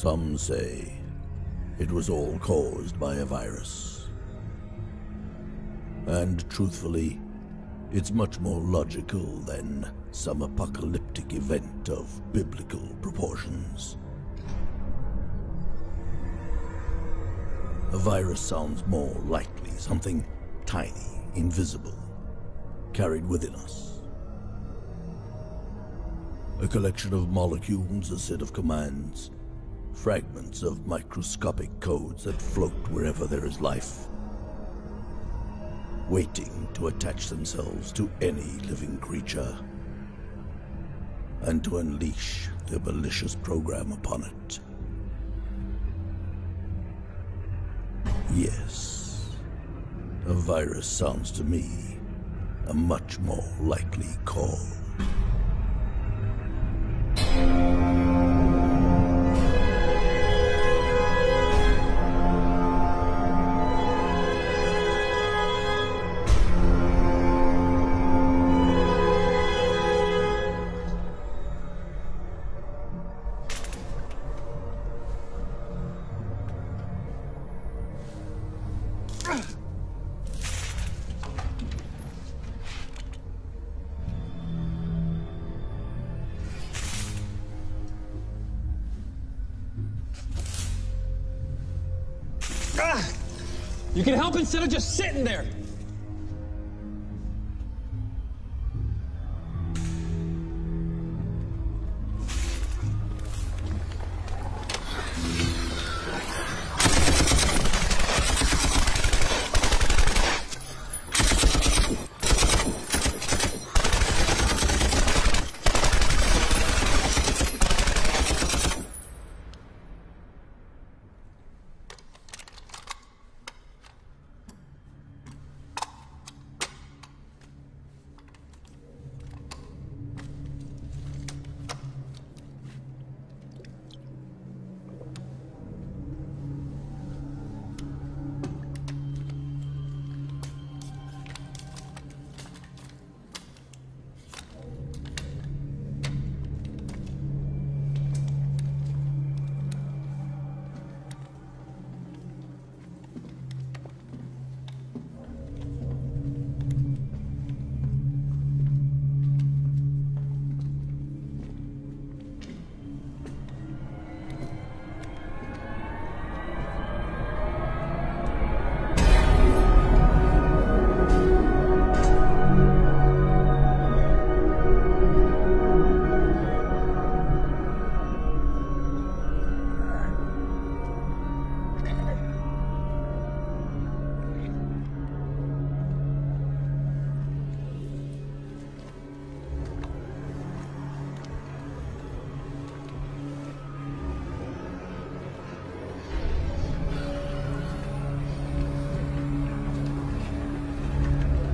Some say it was all caused by a virus. And truthfully, it's much more logical than some apocalyptic event of biblical proportions. A virus sounds more likely something tiny, invisible, carried within us. A collection of molecules, a set of commands, fragments of microscopic codes that float wherever there is life, waiting to attach themselves to any living creature and to unleash their malicious program upon it. Yes, a virus sounds to me a much more likely call. You can help instead of just sitting there.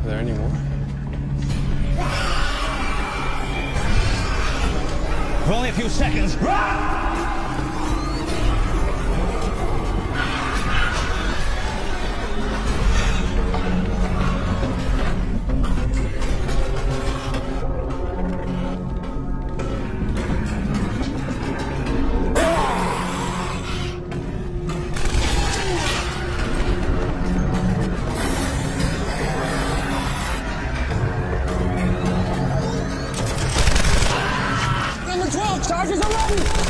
Are there any more? For only a few seconds. Charges are ready!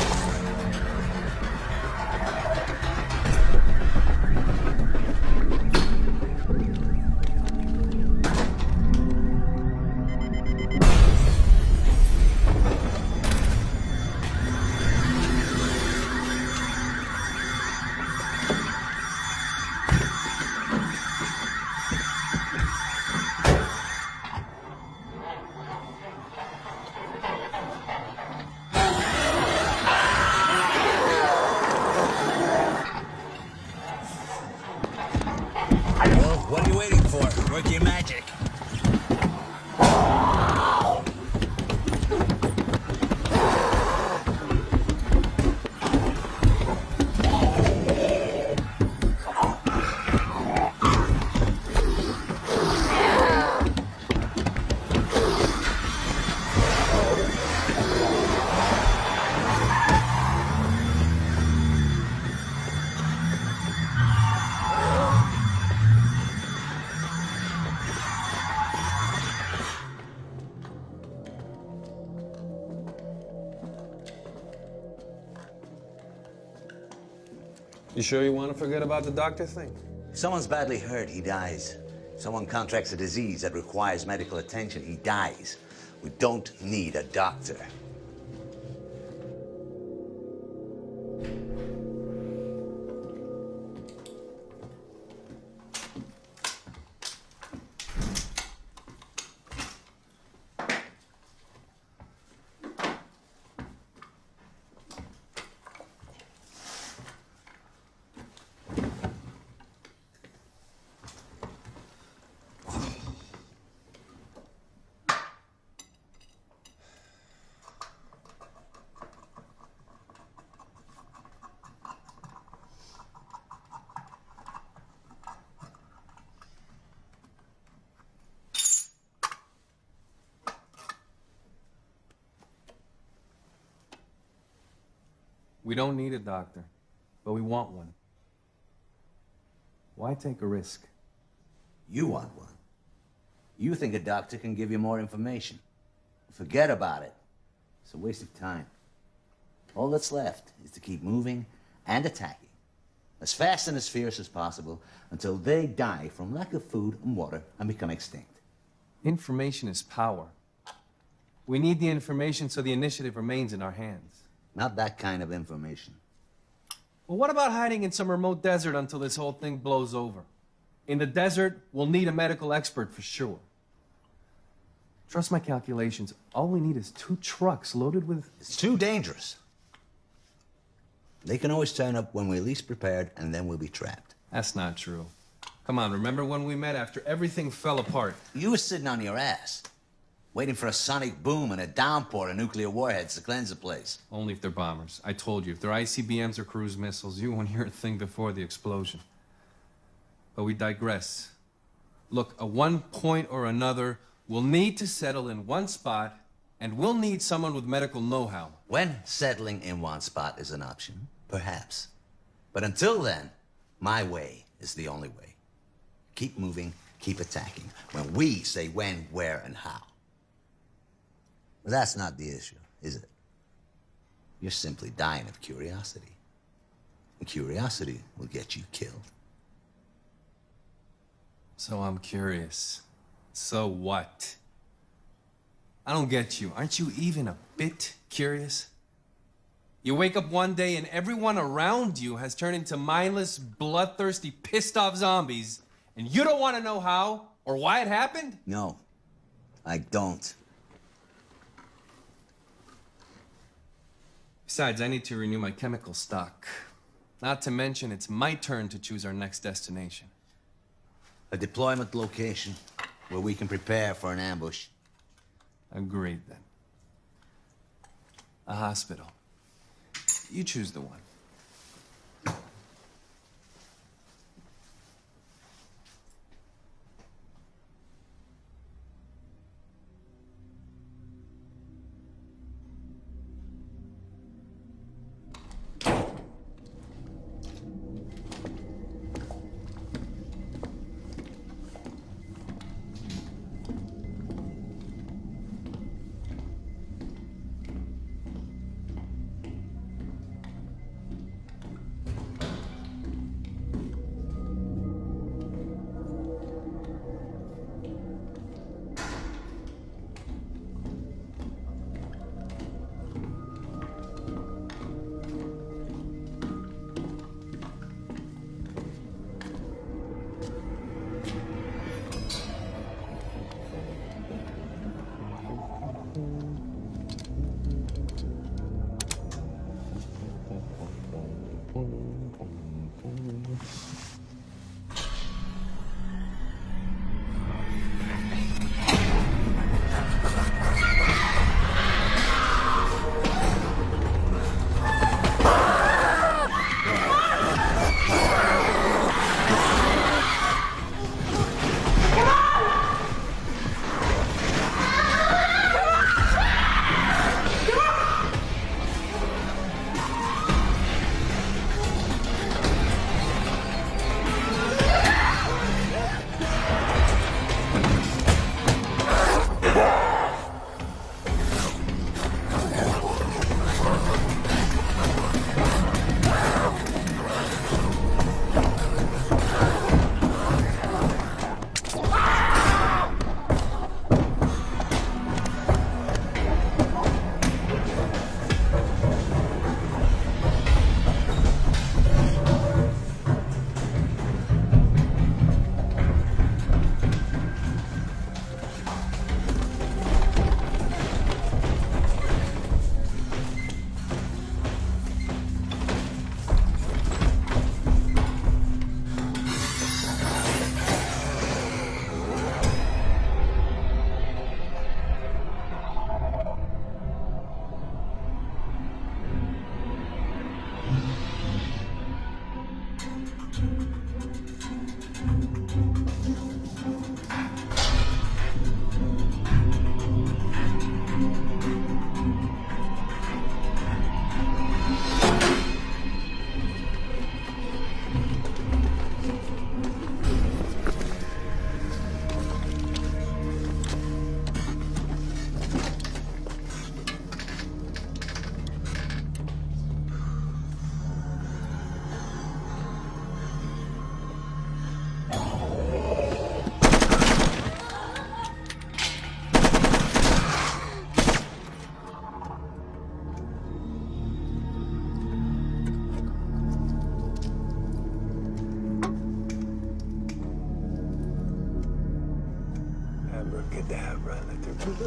You sure you want to forget about the doctor thing? If someone's badly hurt, he dies. If someone contracts a disease that requires medical attention, he dies. We don't need a doctor. We don't need a doctor, but we want one. Why take a risk? You want one. You think a doctor can give you more information. Forget about it. It's a waste of time. All that's left is to keep moving and attacking, as fast and as fierce as possible, until they die from lack of food and water and become extinct. Information is power. We need the information so the initiative remains in our hands. Not that kind of information. Well, what about hiding in some remote desert until this whole thing blows over? In the desert, we'll need a medical expert for sure. Trust my calculations. All we need is 2 trucks loaded with... It's too dangerous. They can always turn up when we're least prepared, and then we'll be trapped. That's not true. Come on, remember when we met after everything fell apart? You were sitting on your ass, waiting for a sonic boom and a downpour of nuclear warheads to cleanse the place. Only if they're bombers. I told you, if they're ICBMs or cruise missiles, you won't hear a thing before the explosion. But we digress. Look, at one point or another, we'll need to settle in one spot, and we'll need someone with medical know-how. When settling in one spot is an option, perhaps. But until then, my way is the only way. Keep moving, keep attacking, when we say when, where, and how. But that's not the issue, is it? You're simply dying of curiosity. And curiosity will get you killed. So I'm curious. So what? I don't get you. Aren't you even a bit curious? You wake up one day and everyone around you has turned into mindless, bloodthirsty, pissed-off zombies, and you don't want to know how or why it happened? No, I don't. Besides, I need to renew my chemical stock. Not to mention, it's my turn to choose our next destination. A deployment location where we can prepare for an ambush. Agreed, then. A hospital. You choose the one.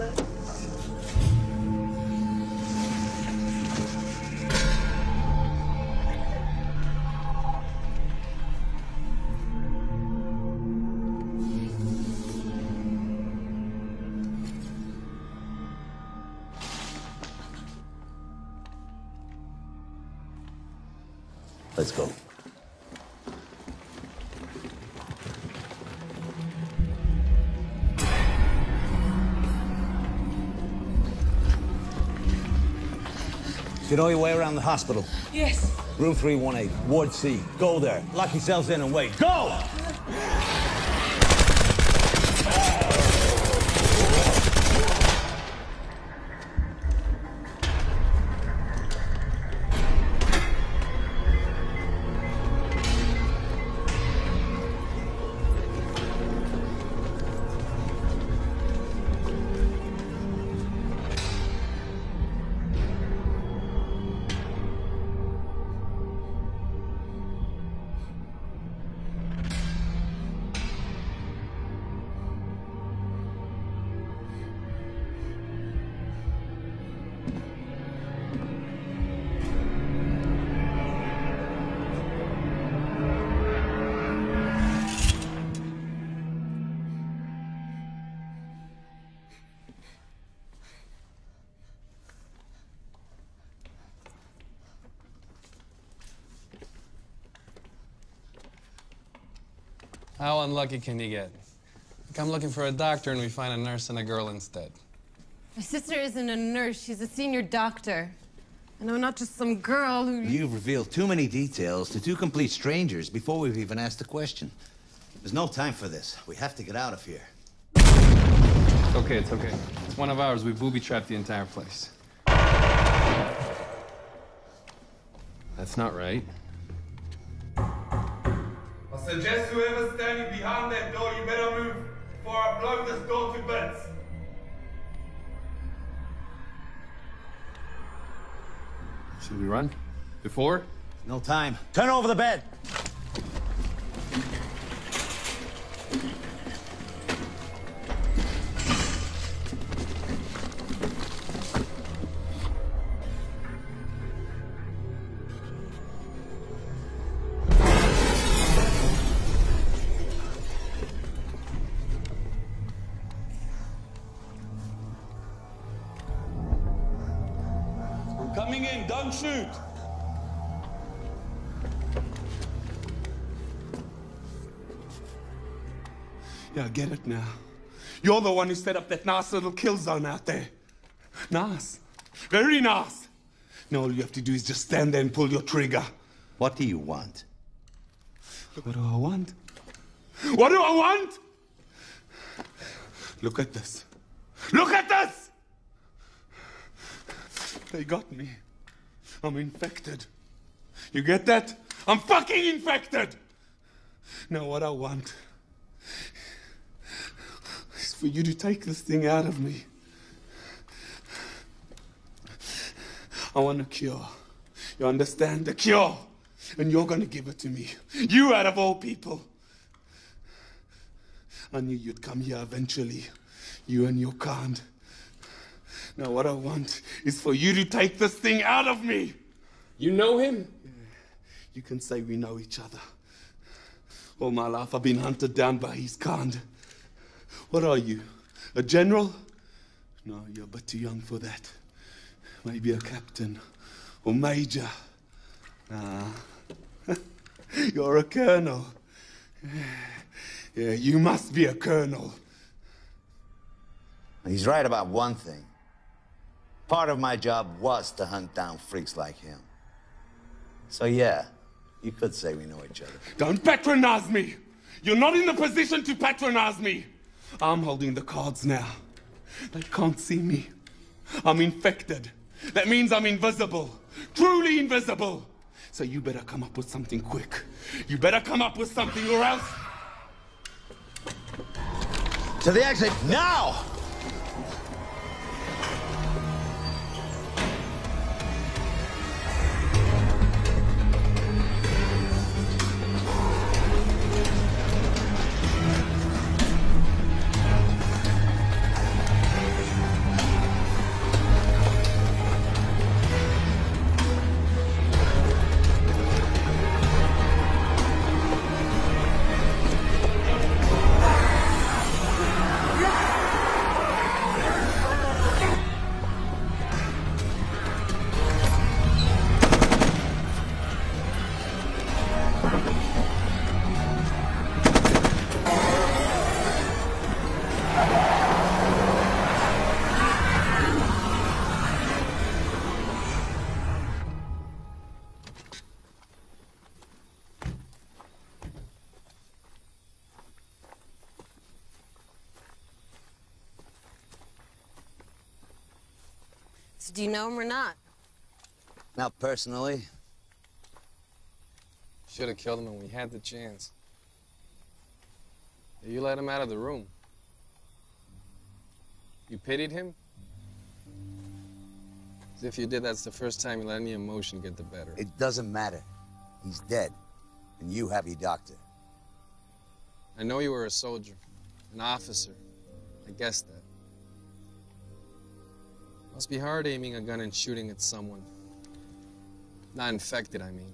relax. Let's go. You know your way around the hospital? Yes. Room 318, Ward C. Go there. Lock yourselves in and wait. Go! How unlucky can you get? Like I'm looking for a doctor and we find a nurse and a girl instead. My sister isn't a nurse, she's a senior doctor. And I'm not just some girl who... You've revealed too many details to two complete strangers before we've even asked a question. There's no time for this. We have to get out of here. It's okay, it's okay. It's one of ours. We booby-trapped the entire place. That's not right. I suggest whoever's standing behind that door, you better move before I blow this door to bits. Should we run? Before? No time. Turn over the bed. I'm coming in, don't shoot. Yeah, I get it now. You're the one who set up that nice little kill zone out there. Nice. Very nice. Now all you have to do is just stand there and pull your trigger. What do you want? What do I want? What do I want? Look at this. Look at this! They got me. I'm infected. You get that? I'm fucking infected! Now what I want is for you to take this thing out of me. I want a cure. You understand? A cure. And you're gonna give it to me. You out of all people. I knew you'd come here eventually. You and your kind. Now what I want is for you to take this thing out of me. You know him? Yeah. You can say we know each other. All my life I've been hunted down by his kind. What are you? A general? No, you're but too young for that. Maybe a captain or major. Nah. You're a colonel. Yeah, you must be a colonel. He's right about one thing. Part of my job was to hunt down freaks like him. So yeah, you could say we know each other. Don't patronize me! You're not in the position to patronize me! I'm holding the cards now. They can't see me. I'm infected. That means I'm invisible. Truly invisible. So you better come up with something quick. You better come up with something or else... To the exit, now! Do you know him or not? Not personally. Should have killed him when we had the chance. You let him out of the room. You pitied him? As if you did, that's the first time you let any emotion get the better. It doesn't matter. He's dead. And you have your doctor. I know you were a soldier, an officer. I guessed that. Must be hard aiming a gun and shooting at someone. Not infected, I mean.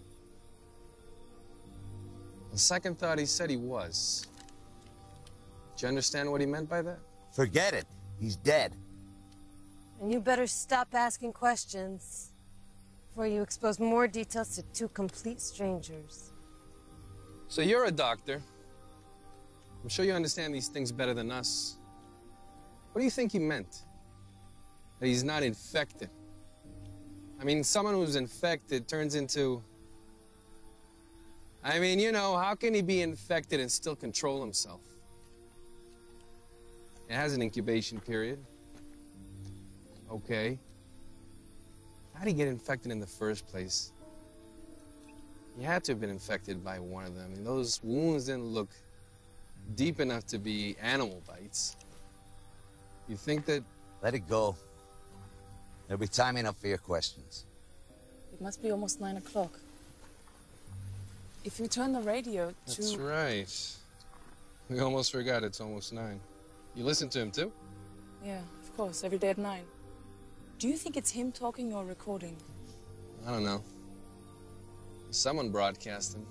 On second thought, he said he was. Do you understand what he meant by that? Forget it. He's dead. And you better stop asking questions before you expose more details to two complete strangers. So you're a doctor. I'm sure you understand these things better than us. What do you think he meant? That he's not infected? I mean, someone who's infected turns into... I mean, you know, how can he be infected and still control himself? It has an incubation period. Okay. How'd he get infected in the first place? He had to have been infected by one of them. And those wounds didn't look deep enough to be animal bites. You think that... Let it go. There'll be time enough for your questions. It must be almost 9 o'clock. If you turn the radio to... That's right. We almost forgot it's almost 9. You listen to him too? Yeah, of course, every day at 9. Do you think it's him talking or recording? I don't know. Someone broadcasting.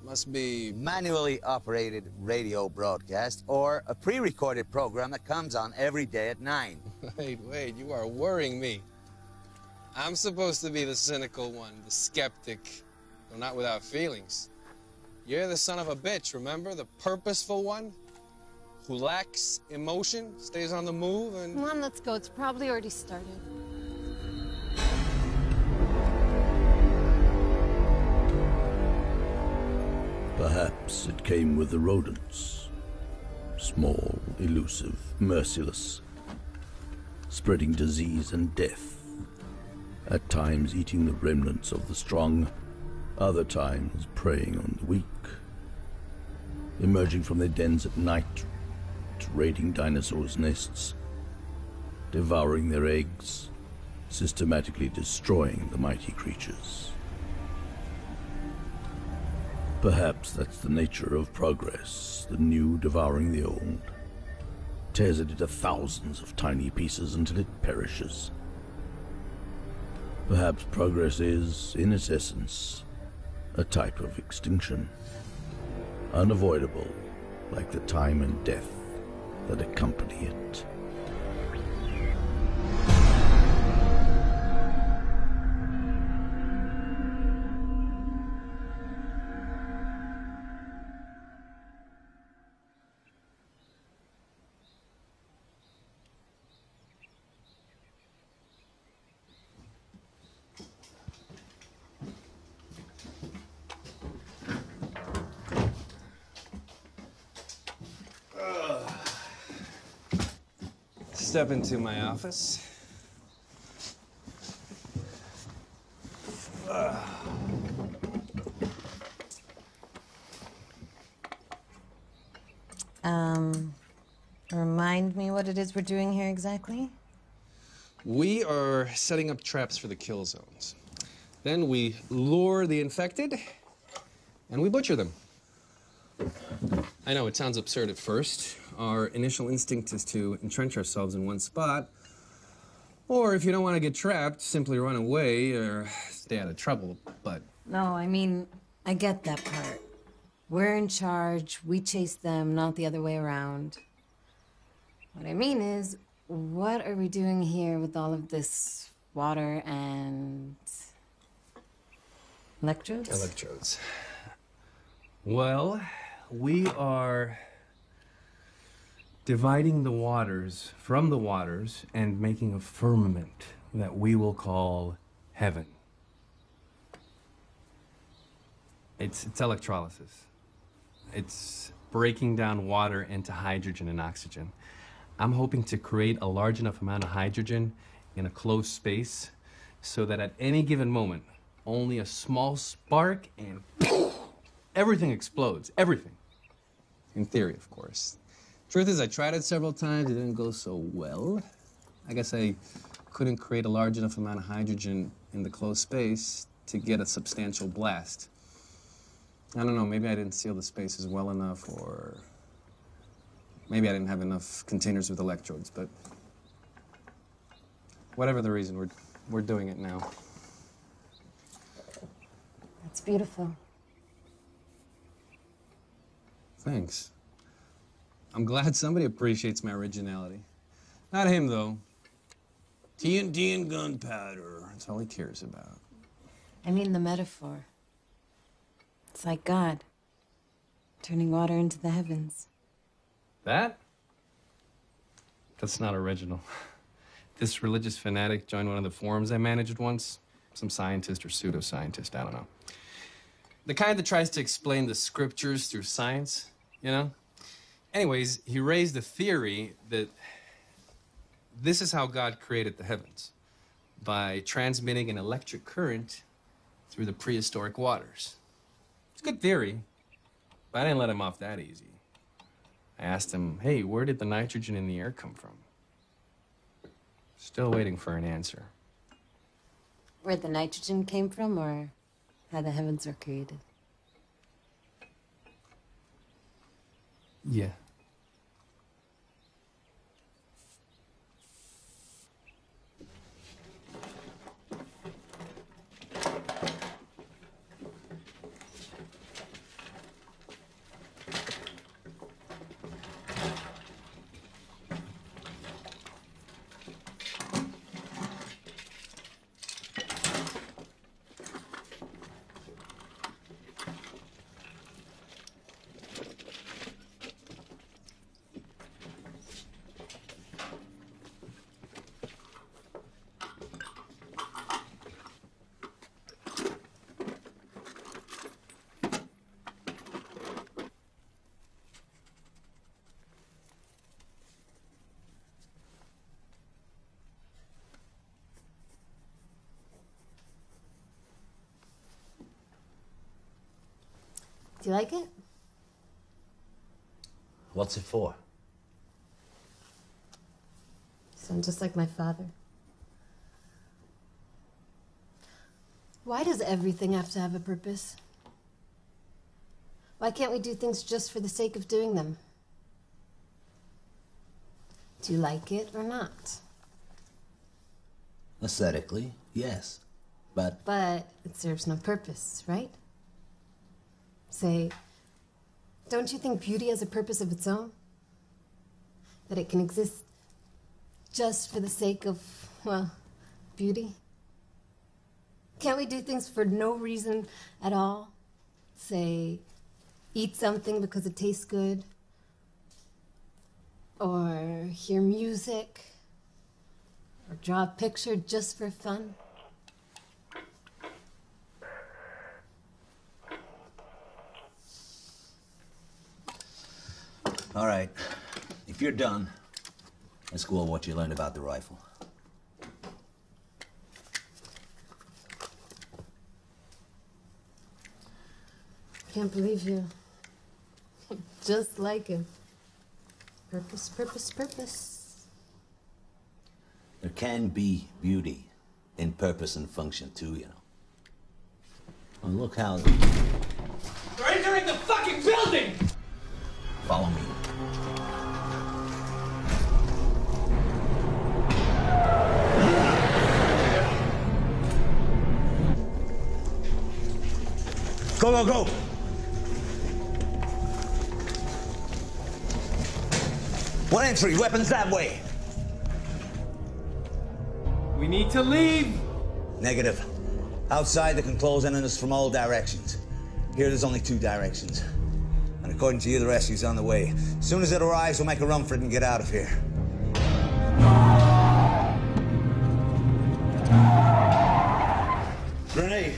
Must be... Manually operated radio broadcast or a pre-recorded program that comes on every day at 9. Wait, you are worrying me. I'm supposed to be the cynical one, the skeptic, though not without feelings. You're the son of a bitch, remember? The purposeful one? Who lacks emotion, stays on the move, and... Come on, let's go. It's probably already started. Perhaps it came with the rodents. Small, elusive, merciless, spreading disease and death, at times eating the remnants of the strong, other times preying on the weak, emerging from their dens at night, raiding dinosaurs' nests, devouring their eggs, systematically destroying the mighty creatures. Perhaps that's the nature of progress, the new devouring the old, tears it into thousands of tiny pieces until it perishes. Perhaps progress is, in its essence, a type of extinction, unavoidable, like the time and death that accompany it. Step into my office. Remind me what it is we're doing here exactly? We are setting up traps for the kill zones. Then we lure the infected, and we butcher them. I know it sounds absurd at first. Our initial instinct is to entrench ourselves in one spot. Or if you don't want to get trapped, simply run away or stay out of trouble, but... No, I mean, I get that part. We're in charge, we chase them, not the other way around. What I mean is, what are we doing here with all of this water and... electrodes? Electrodes. Well, we are dividing the waters from the waters and making a firmament that we will call heaven. It's electrolysis. It's breaking down water into hydrogen and oxygen. I'm hoping to create a large enough amount of hydrogen in a closed space so that at any given moment, only a small spark and everything explodes. Everything. In theory, of course. Truth is, I tried it several times. It didn't go so well. I guess I couldn't create a large enough amount of hydrogen in the closed space to get a substantial blast. I don't know, maybe I didn't seal the spaces well enough, or maybe I didn't have enough containers with electrodes, but whatever the reason, we're doing it now. That's beautiful. Thanks. I'm glad somebody appreciates my originality. Not him, though. TNT and gunpowder. That's all he cares about. I mean the metaphor. It's like God, turning water into the heavens. That? That's not original. This religious fanatic joined one of the forums I managed once. Some scientist or pseudoscientist, I don't know. The kind that tries to explain the scriptures through science, you know? Anyways, he raised the theory that this is how God created the heavens, by transmitting an electric current through the prehistoric waters. It's a good theory, but I didn't let him off that easy. I asked him, hey, where did the nitrogen in the air come from? Still waiting for an answer. Where the nitrogen came from, or how the heavens were created? Yeah. Do you like it? What's it for? You sound just like my father. Why does everything have to have a purpose? Why can't we do things just for the sake of doing them? Do you like it or not? Aesthetically, yes. But it serves no purpose, right? Say, don't you think beauty has a purpose of its own? That it can exist just for the sake of, well, beauty? Can't we do things for no reason at all? Say, eat something because it tastes good, or hear music, or draw a picture just for fun? all right, if you're done, let's go over what you learned about the rifle. Can't believe you. Just like him. Purpose, purpose, purpose. There can be beauty in purpose and function too, you know. Well, look how... They're entering the fucking building! Follow me. Go, go, go! One entry, weapons that way. We need to leave! Negative. Outside, they can close in on us from all directions. Here, there's only two directions. And according to you, the rescue's on the way. As soon as it arrives, we'll make a run for it and get out of here. Grenade.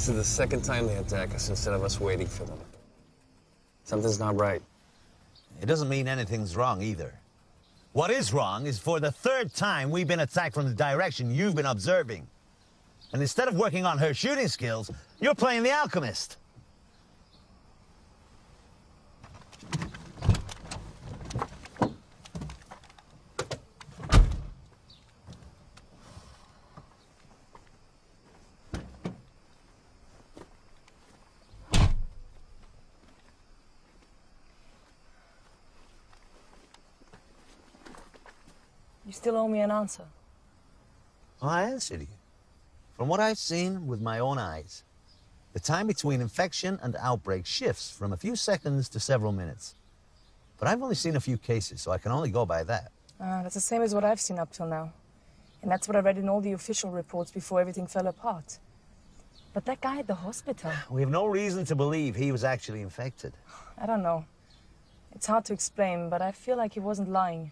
This is the second time they attack us instead of us waiting for them. Something's not right. It doesn't mean anything's wrong either. What is wrong is for the third time we've been attacked from the direction you've been observing. And instead of working on her shooting skills, you're playing the alchemist. You still owe me an answer. Well, I answered you. From what I've seen with my own eyes, the time between infection and outbreak shifts from a few seconds to several minutes. But I've only seen a few cases, so I can only go by that. That's the same as what I've seen up till now. And that's what I read in all the official reports before everything fell apart. But that guy at the hospital... We have no reason to believe he was actually infected. I don't know. It's hard to explain, but I feel like he wasn't lying.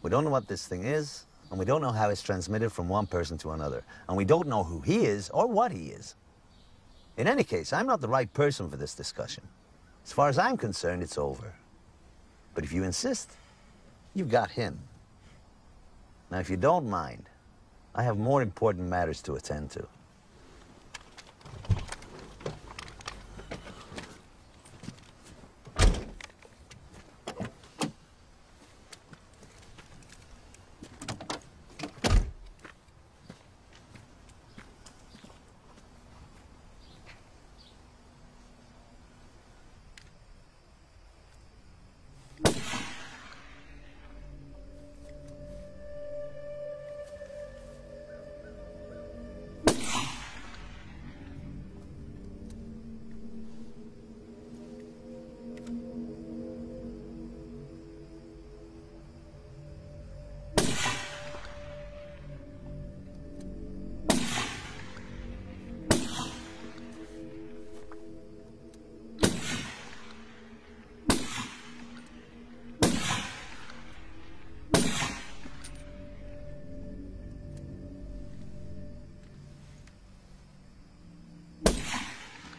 We don't know what this thing is, and we don't know how it's transmitted from one person to another. And we don't know who he is or what he is. In any case, I'm not the right person for this discussion. As far as I'm concerned, it's over. But if you insist, you've got him. Now, if you don't mind, I have more important matters to attend to.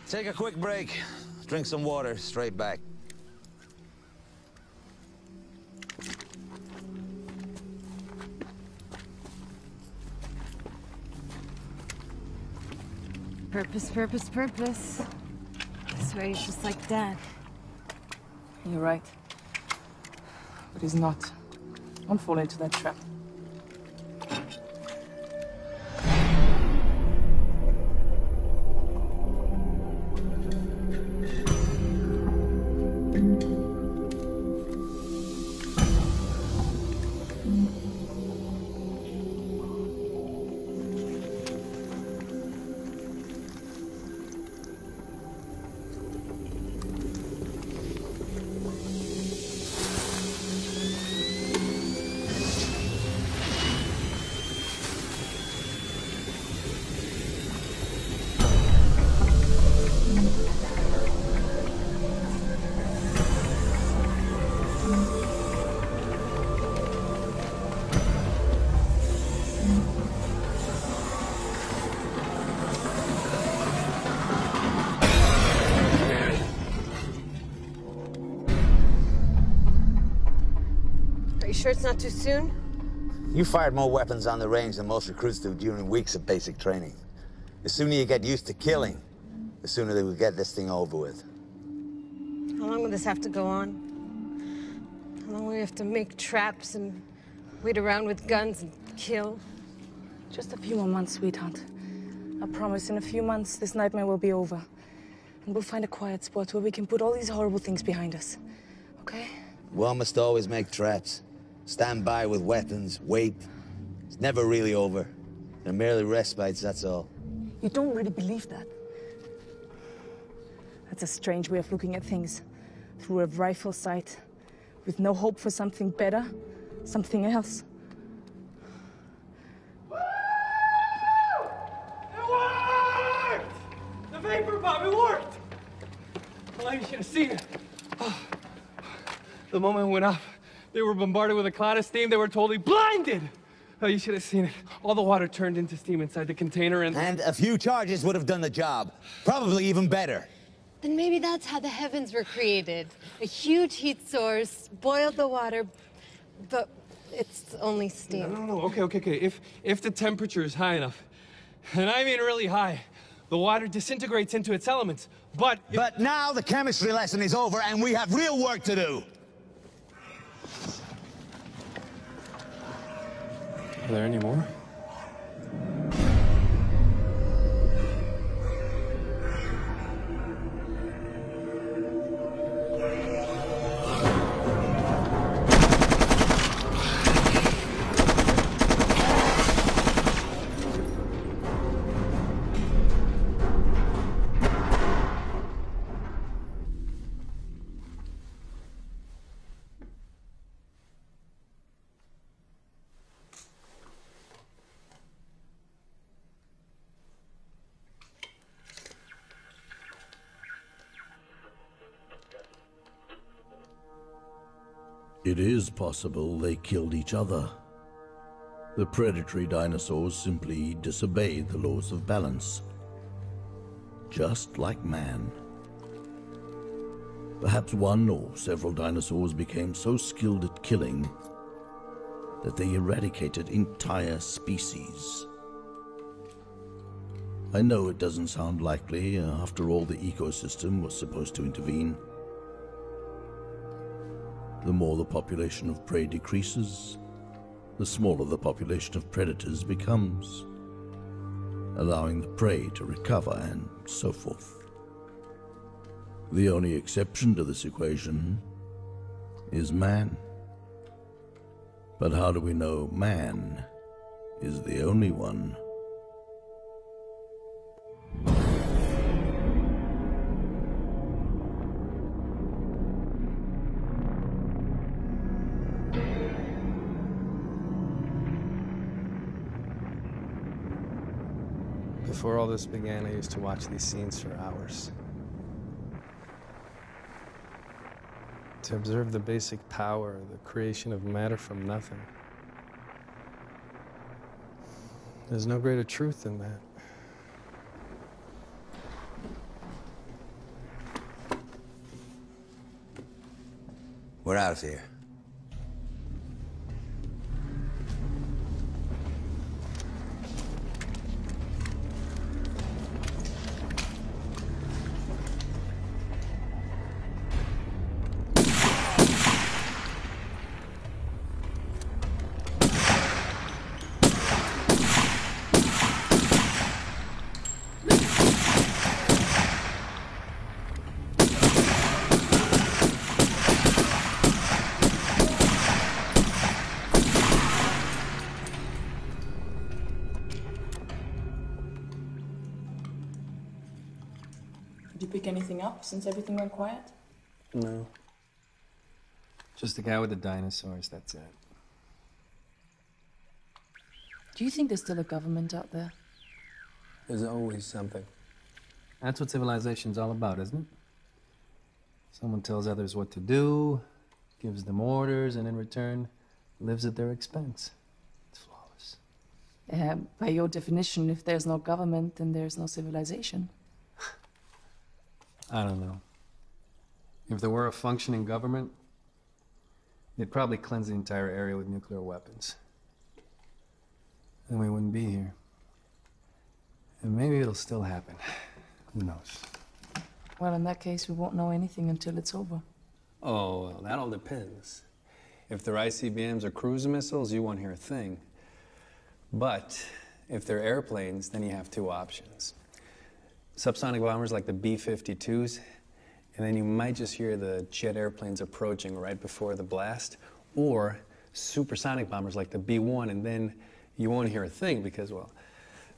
Take a quick break, drink some water, straight back. Purpose, purpose, purpose. I swear he's just like Dad. You're right. But he's not. Don't fall into that trap. Sure it's not too soon? You fired more weapons on the range than most recruits do during weeks of basic training. The sooner you get used to killing, the sooner they will get this thing over with. How long will this have to go on? How long will we have to make traps and wait around with guns and kill? Just a few more months, sweetheart. I promise, in a few months, this nightmare will be over. And we'll find a quiet spot where we can put all these horrible things behind us. Okay? One must always make traps. Stand by with weapons, wait. It's never really over. They're merely respites, that's all. You don't really believe that? That's a strange way of looking at things. Through a rifle sight, with no hope for something better, something else. It worked! The vapor bomb, it worked! Well, you should have seen it. Oh. The moment it went off, they were bombarded with a cloud of steam. They were totally blinded. Oh, you should have seen it. All the water turned into steam inside the container and... And a few charges would have done the job. Probably even better. Then maybe that's how the heavens were created. A huge heat source, boiled the water, but it's only steam. No. Okay. If the temperature is high enough, and I mean really high, the water disintegrates into its elements, but... But now the chemistry lesson is over and we have real work to do. Are there any more? It is possible they killed each other. The predatory dinosaurs simply disobeyed the laws of balance. Just like man. Perhaps one or several dinosaurs became so skilled at killing that they eradicated entire species. I know it doesn't sound likely. After all, the ecosystem was supposed to intervene. The more the population of prey decreases, the smaller the population of predators becomes, allowing the prey to recover and so forth. The only exception to this equation is man. But how do we know man is the only one? Before all this began, I used to watch these scenes for hours. To observe the basic power, the creation of matter from nothing. There's no greater truth than that. We're out of here. Did you pick anything up since everything went quiet? No. Just the guy with the dinosaurs, that's it. Do you think there's still a government out there? There's always something. That's what civilization's all about, isn't it? Someone tells others what to do, gives them orders, and in return, lives at their expense. It's flawless. By your definition, if there's no government, then there's no civilization. I don't know. If there were a functioning government, they'd probably cleanse the entire area with nuclear weapons. Then we wouldn't be here. And maybe it'll still happen. Who knows? Well, in that case, we won't know anything until it's over. Oh, well, that all depends. If they're ICBMs or cruise missiles, you won't hear a thing. But if they're airplanes, then you have two options. Subsonic bombers like the B-52s, and then you might just hear the jet airplanes approaching right before the blast, or supersonic bombers like the B-1, and then you won't hear a thing because, well,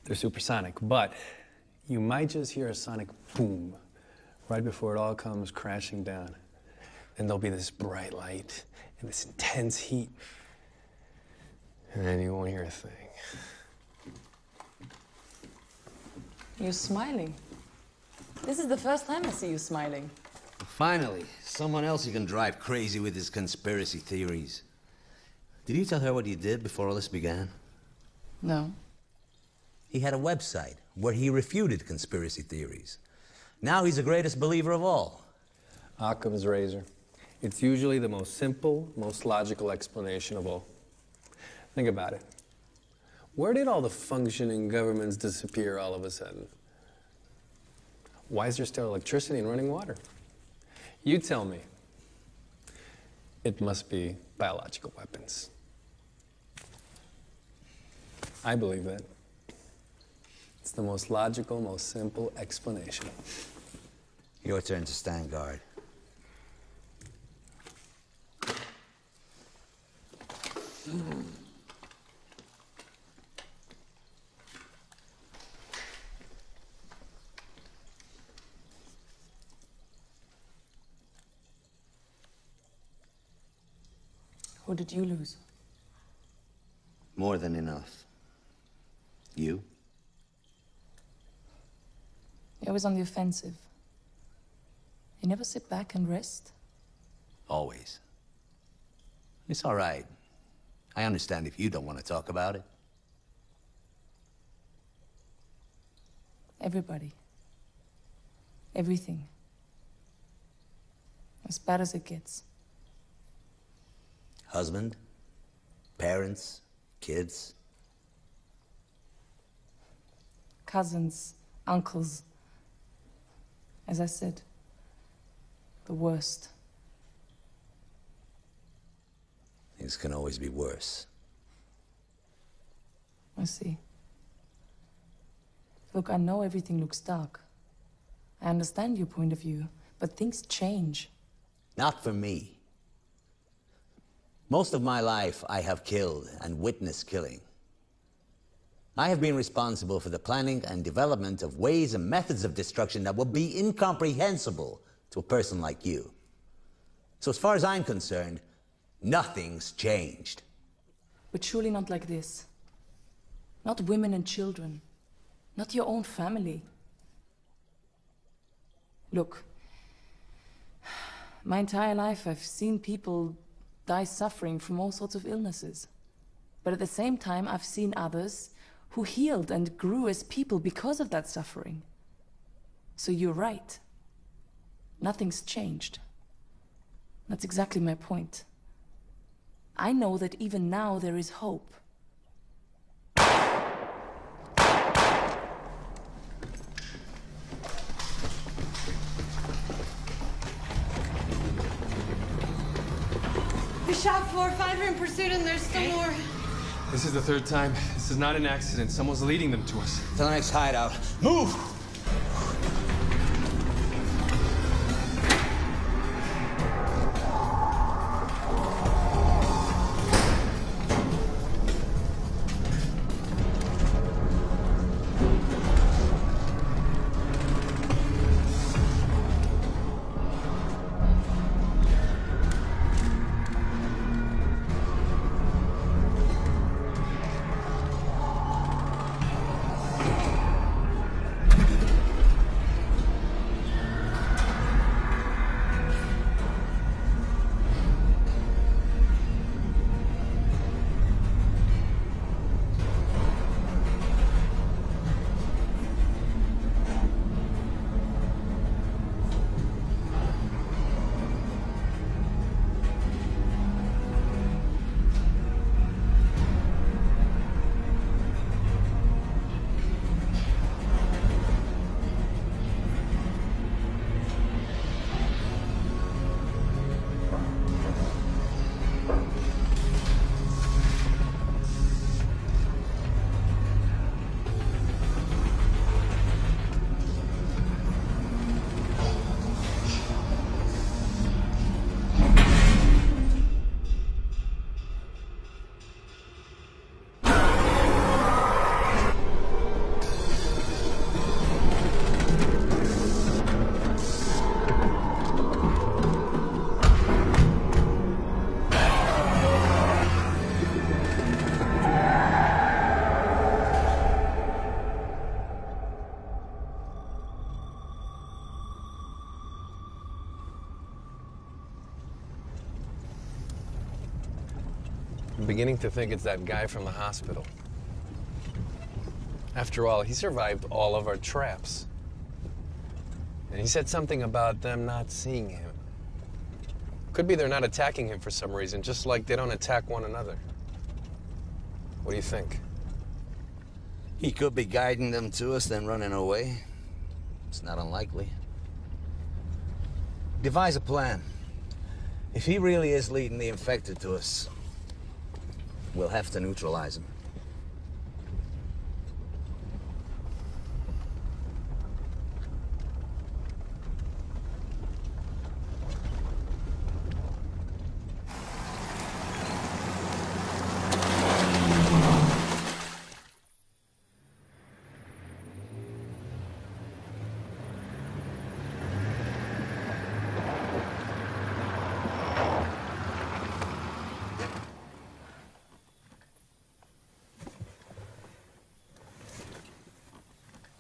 they're supersonic. But you might just hear a sonic boom right before it all comes crashing down. And there'll be this bright light and this intense heat, and then you won't hear a thing. You're smiling. This is the first time I see you smiling. Finally, someone else who can drive crazy with his conspiracy theories. Did you tell her what you did before all this began? No. He had a website where he refuted conspiracy theories. Now he's the greatest believer of all. Occam's razor. It's usually the most simple, most logical explanation of all. Think about it. Where did all the functioning governments disappear all of a sudden? Why is there still electricity and running water? You tell me. It must be biological weapons. I believe that. It's the most logical, most simple explanation. Your turn to stand guard. Who did you lose? More than enough. You? You're always on the offensive. You never sit back and rest? Always. It's all right. I understand if you don't want to talk about it. Everybody. Everything. As bad as it gets. Husband, parents, kids. Cousins, uncles. As I said, the worst. Things can always be worse. I see. Look, I know everything looks dark. I understand your point of view, but things change. Not for me. Most of my life, I have killed and witnessed killing. I have been responsible for the planning and development of ways and methods of destruction that would be incomprehensible to a person like you. So as far as I'm concerned, nothing's changed. But surely not like this. Not women and children. Not your own family. Look, my entire life I've seen people die suffering from all sorts of illnesses. But at the same time, I've seen others who healed and grew as people because of that suffering. So you're right. Nothing's changed. That's exactly my point. I know that even now there is hope. We shot 4 or 5 are in pursuit and there's still more. This is the third time. This is not an accident. Someone's leading them to us. To the next hideout. Move! I'm beginning to think it's that guy from the hospital. After all, he survived all of our traps. And he said something about them not seeing him. Could be they're not attacking him for some reason, just like they don't attack one another. What do you think? He could be guiding them to us, then running away. It's not unlikely. Devise a plan. If he really is leading the infected to us, we'll have to neutralize him.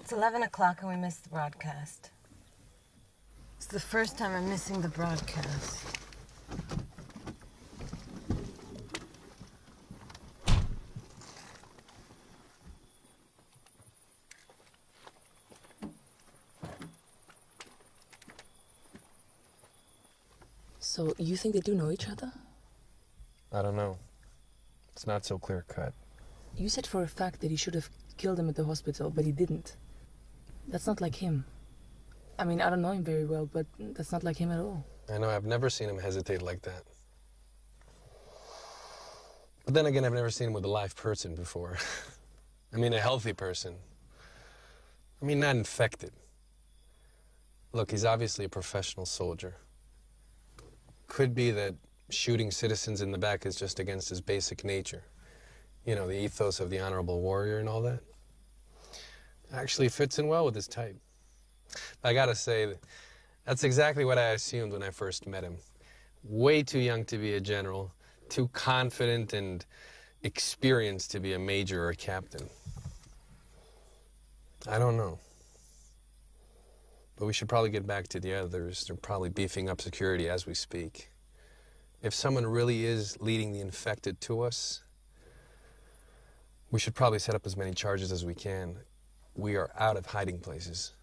It's 11 o'clock and we missed the broadcast. It's the first time I'm missing the broadcast. So, you think they do know each other? I don't know. It's not so clear-cut. You said for a fact that he should have killed him at the hospital, but he didn't. That's not like him. I mean, I don't know him very well, but that's not like him at all. I know, I've never seen him hesitate like that. But then again, I've never seen him with a live person before. I mean, a healthy person. I mean, not infected. Look, he's obviously a professional soldier. Could be that shooting citizens in the back is just against his basic nature. You know, the ethos of the honorable warrior and all that. Actually fits in well with his type. I gotta say, that's exactly what I assumed when I first met him. Way too young to be a general, too confident and experienced to be a major or a captain. I don't know. But we should probably get back to the others. They're probably beefing up security as we speak. If someone really is leading the infected to us, we should probably set up as many charges as we can. We are out of hiding places.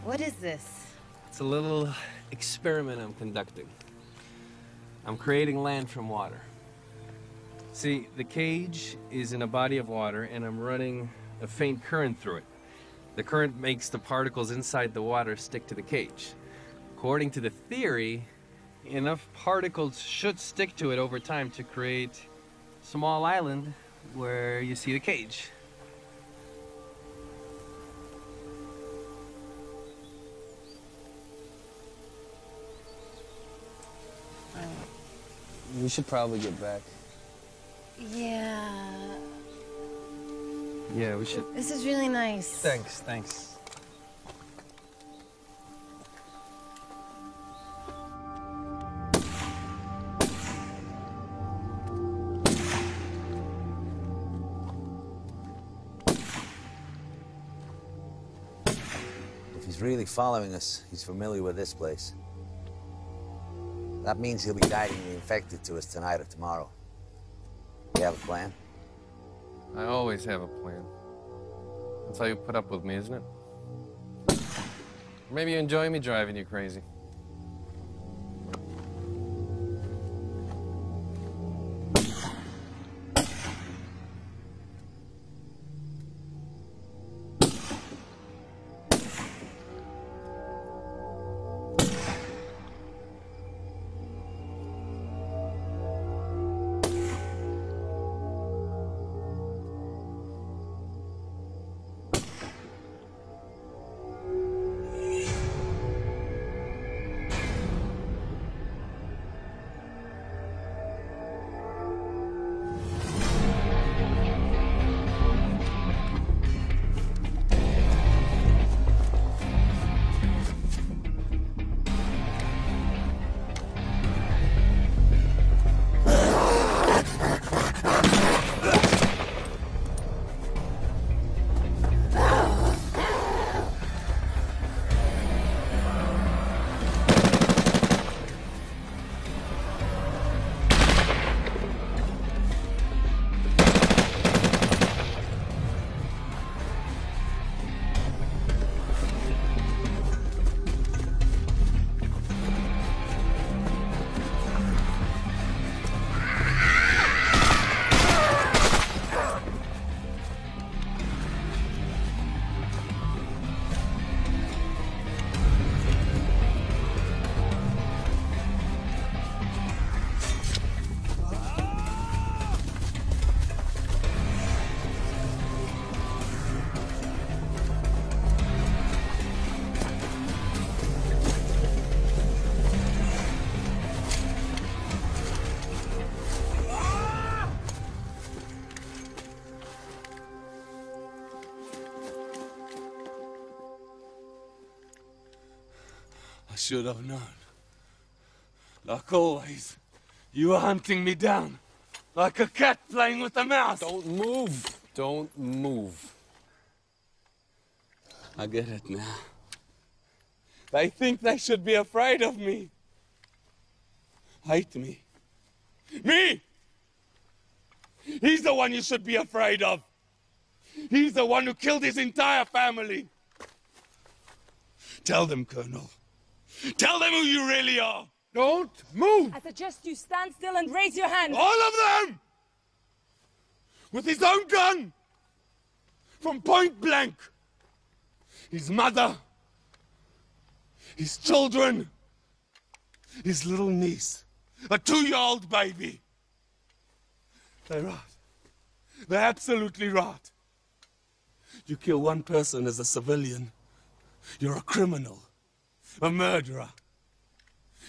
What is this? It's a little experiment I'm conducting. I'm creating land from water. See, the cage is in a body of water, and I'm running a faint current through it. The current makes the particles inside the water stick to the cage. According to the theory, enough particles should stick to it over time to create a small island where you see the cage. We should probably get back. Yeah. Yeah, we should. This is really nice. Thanks. If he's really following us, he's familiar with this place. That means he'll be guiding the infected to us tonight or tomorrow. You have a plan? I always have a plan. That's how you put up with me, isn't it? Or maybe you enjoy me driving you crazy. should have known. Like always, you were hunting me down. Like a cat playing with a mouse. Don't move. Don't move. I get it now. They think they should be afraid of me. Hate me. Me! He's the one you should be afraid of. He's the one who killed his entire family. Tell them, Colonel. Tell them who you really are. Don't move! I suggest you stand still and raise your hand. All of them! With his own gun! From point blank! His mother, his children, his little niece, a 2-year-old baby. They're right. They're absolutely right. You kill one person as a civilian, you're a criminal, a murderer.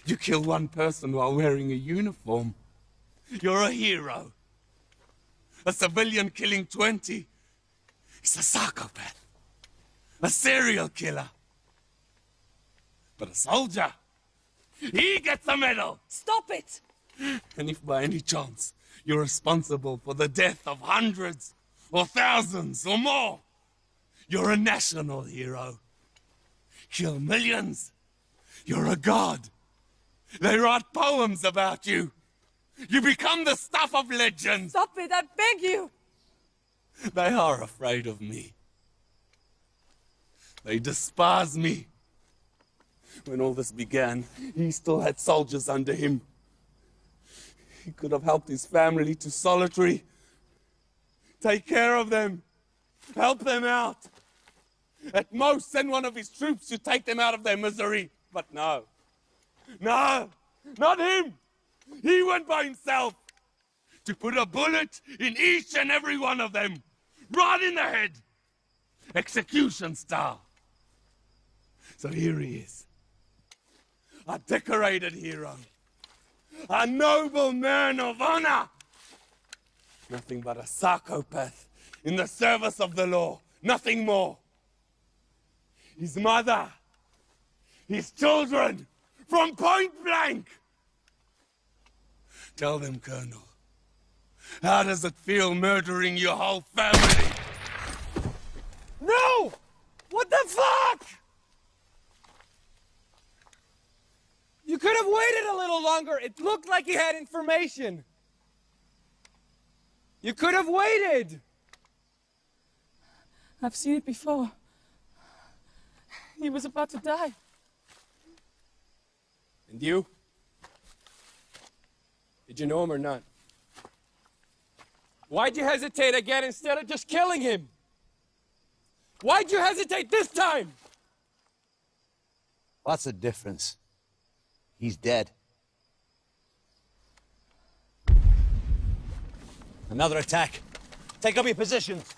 You kill one person while wearing a uniform, you're a hero. A civilian killing 20 is a psychopath, a serial killer. But a soldier, he gets a medal. Stop it! And if by any chance you're responsible for the death of hundreds or thousands or more, you're a national hero. Kill millions, you're a god. They write poems about you. You become the stuff of legends. Stop it, I beg you! They are afraid of me. They despise me. When all this began, he still had soldiers under him. He could have helped his family to solitary. Take care of them. Help them out. At most, send one of his troops to take them out of their misery. But no. No, not him. He went by himself to put a bullet in each and every one of them. Right in the head. Execution style. So here he is. A decorated hero. A noble man of honor. Nothing but a psychopath in the service of the law. Nothing more. His mother. His children. From point blank. Tell them, Colonel. How does it feel murdering your whole family? No! What the fuck? You could have waited a little longer. It looked like he had information. You could have waited. I've seen it before. He was about to die. And you? Did you know him or not? Why'd you hesitate again instead of just killing him? Why'd you hesitate this time? What's the difference? He's dead. Another attack. Take up your positions.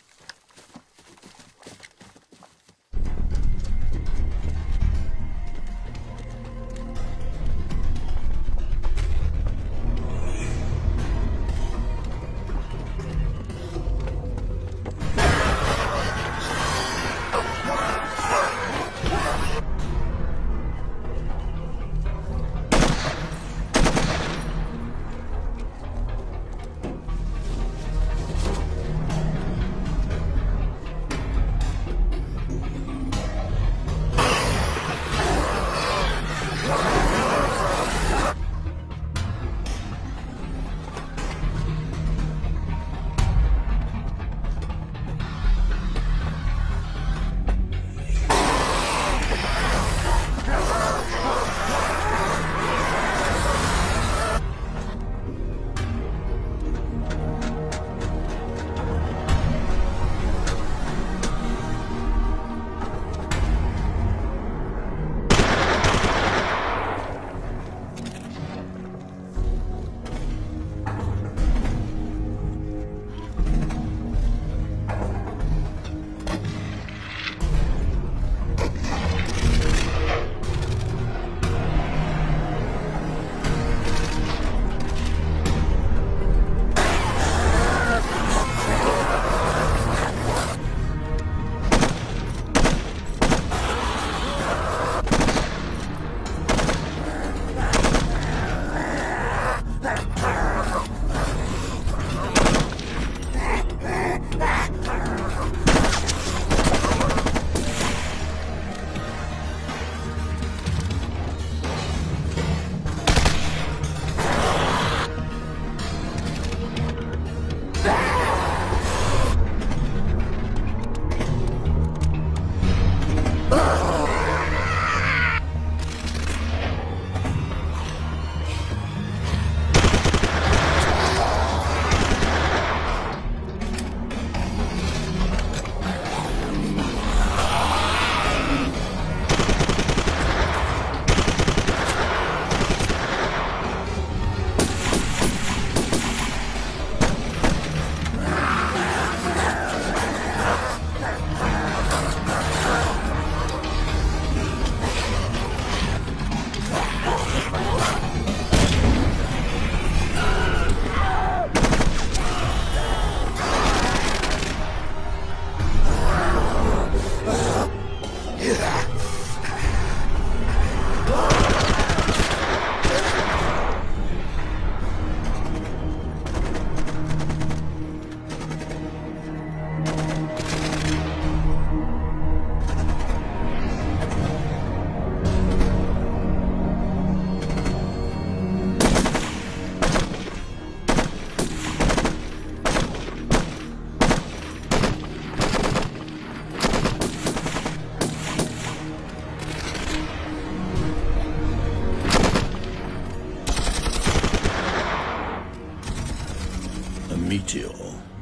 meteor,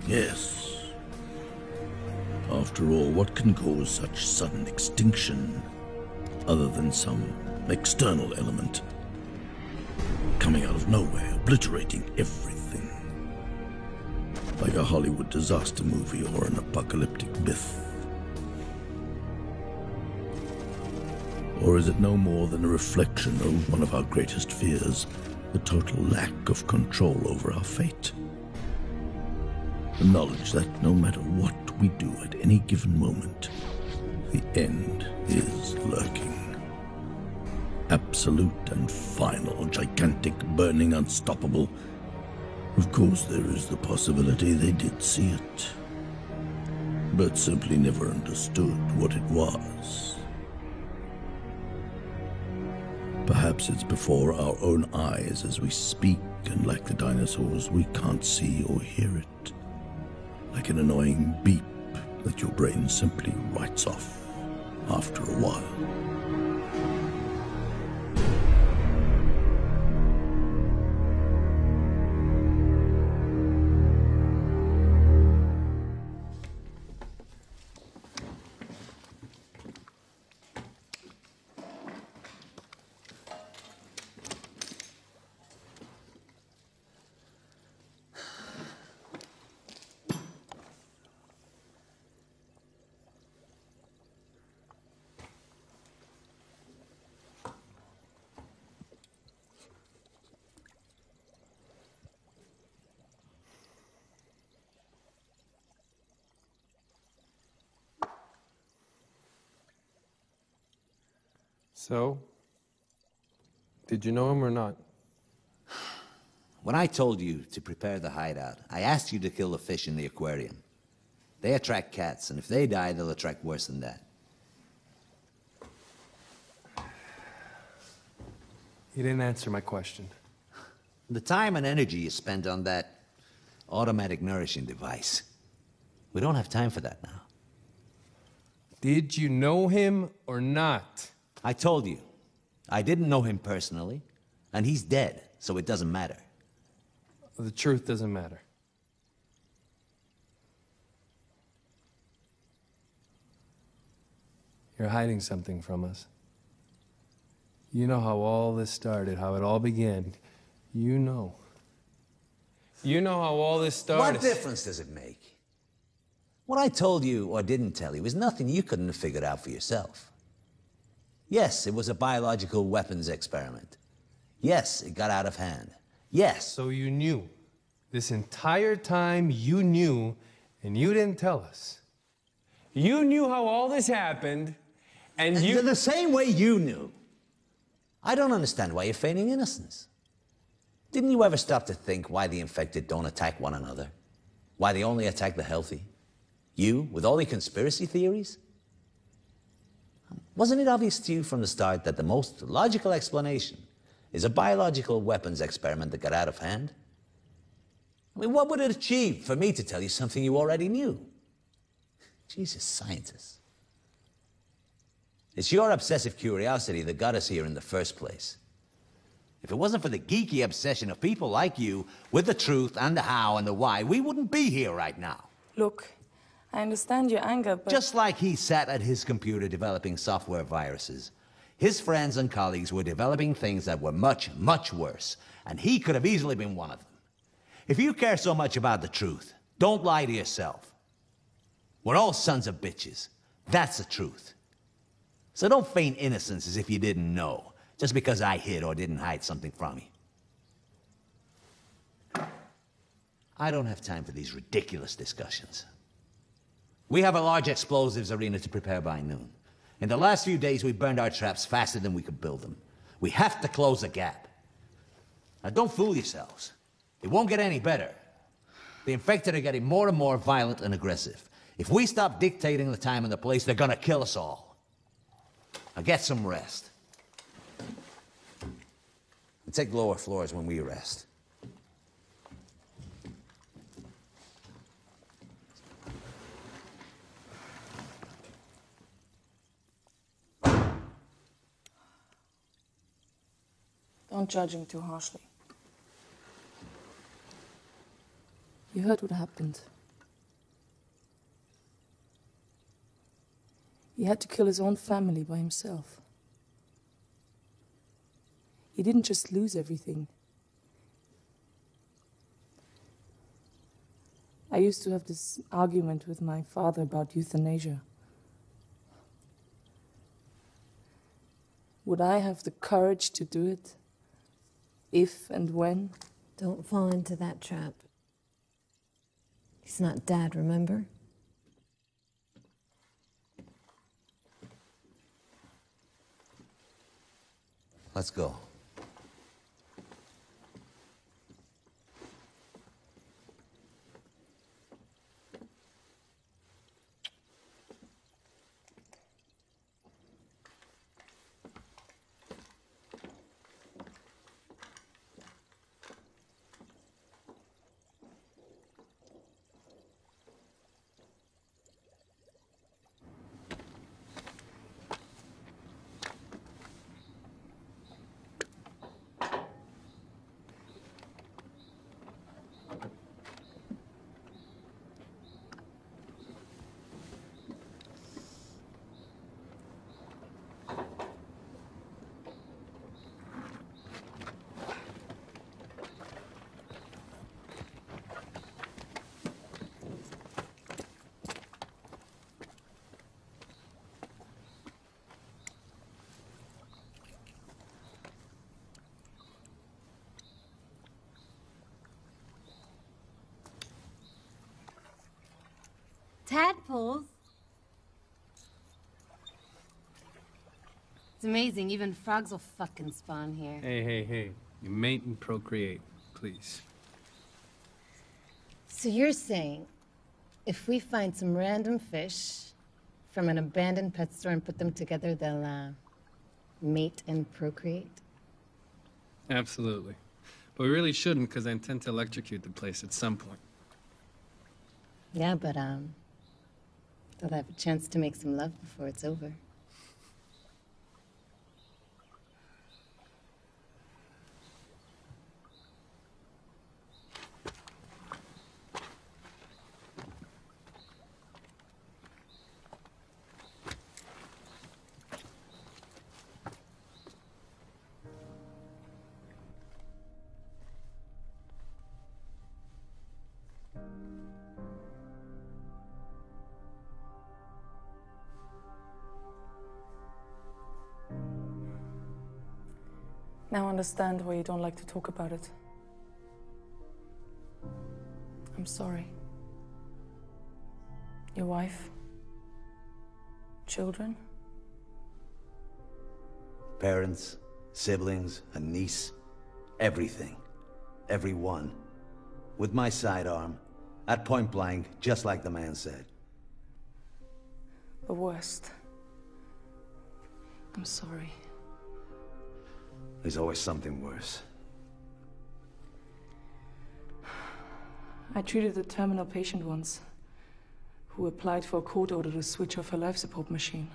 yes. After all, what can cause such sudden extinction other than some external element coming out of nowhere, obliterating everything? Like a Hollywood disaster movie or an apocalyptic myth. Or is it no more than a reflection of one of our greatest fears, the total lack of control over our fate? The knowledge that no matter what we do at any given moment, the end is lurking. Absolute and final, gigantic, burning, unstoppable. Of course, there is the possibility they did see it, but simply never understood what it was. Perhaps it's before our own eyes as we speak, and like the dinosaurs, we can't see or hear it. Like an annoying beep that your brain simply writes off after a while. So, did you know him or not? When I told you to prepare the hideout, I asked you to kill the fish in the aquarium. They attract cats, and if they die, they'll attract worse than that. You didn't answer my question. The time and energy you spent on that automatic nourishing device. We don't have time for that now. Did you know him or not? I told you. I didn't know him personally, and he's dead, so it doesn't matter. The truth doesn't matter. You're hiding something from us. You know how all this started, how it all began. You know. You know how all this started. What difference does it make? What I told you or didn't tell you is nothing you couldn't have figured out for yourself. Yes, it was a biological weapons experiment. Yes, it got out of hand. Yes. So you knew. This entire time you knew, and you didn't tell us. You knew how all this happened, and you... The same way you knew. I don't understand why you're feigning innocence. Didn't you ever stop to think why the infected don't attack one another? Why they only attack the healthy? You, with all your conspiracy theories? Wasn't it obvious to you from the start that the most logical explanation is a biological weapons experiment that got out of hand? I mean, what would it achieve for me to tell you something you already knew? Jesus, scientists. It's your obsessive curiosity that got us here in the first place. If it wasn't for the geeky obsession of people like you with the truth and the how and the why, we wouldn't be here right now. Look, I understand your anger, but... Just like he sat at his computer developing software viruses, his friends and colleagues were developing things that were much, much worse, and he could have easily been one of them. If you care so much about the truth, don't lie to yourself. We're all sons of bitches. That's the truth. So don't feign innocence as if you didn't know, just because I hid or didn't hide something from you. I don't have time for these ridiculous discussions. We have a large explosives arena to prepare by noon. In the last few days, we burned our traps faster than we could build them. We have to close the gap. Now, don't fool yourselves. It won't get any better. The infected are getting more and more violent and aggressive. If we stop dictating the time and the place, they're gonna kill us all. Now, get some rest. And take lower floors when we rest. Don't judge him too harshly. You heard what happened. He had to kill his own family by himself. He didn't just lose everything. I used to have this argument with my father about euthanasia. Would I have the courage to do it? If and when? Don't fall into that trap. He's not Dad, remember? Let's go. Tadpoles? It's amazing, even frogs will fucking spawn here. Hey. You mate and procreate, please. So you're saying, if we find some random fish from an abandoned pet store and put them together, they'll, mate and procreate? Absolutely. But we really shouldn't, because I intend to electrocute the place at some point. Yeah, but, they'll have a chance to make some love before it's over. Now I understand why you don't like to talk about it. I'm sorry. Your wife? Children? Parents, siblings, a niece, everything. Everyone. With my sidearm, at point blank, just like the man said. The worst. I'm sorry. There's always something worse. I treated a terminal patient once who applied for a court order to switch off her life support machine.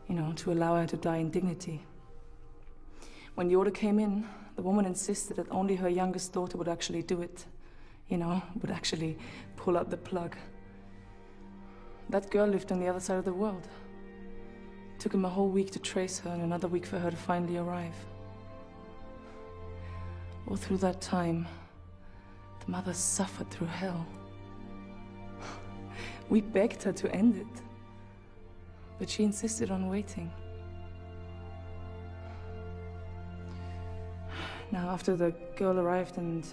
You know, to allow her to die in dignity. When the order came in, the woman insisted that only her youngest daughter would actually do it. You know, would actually pull out the plug. That girl lived on the other side of the world. It took him a whole week to trace her and another week for her to finally arrive. All through that time, the mother suffered through hell. We begged her to end it, but she insisted on waiting. Now, after the girl arrived and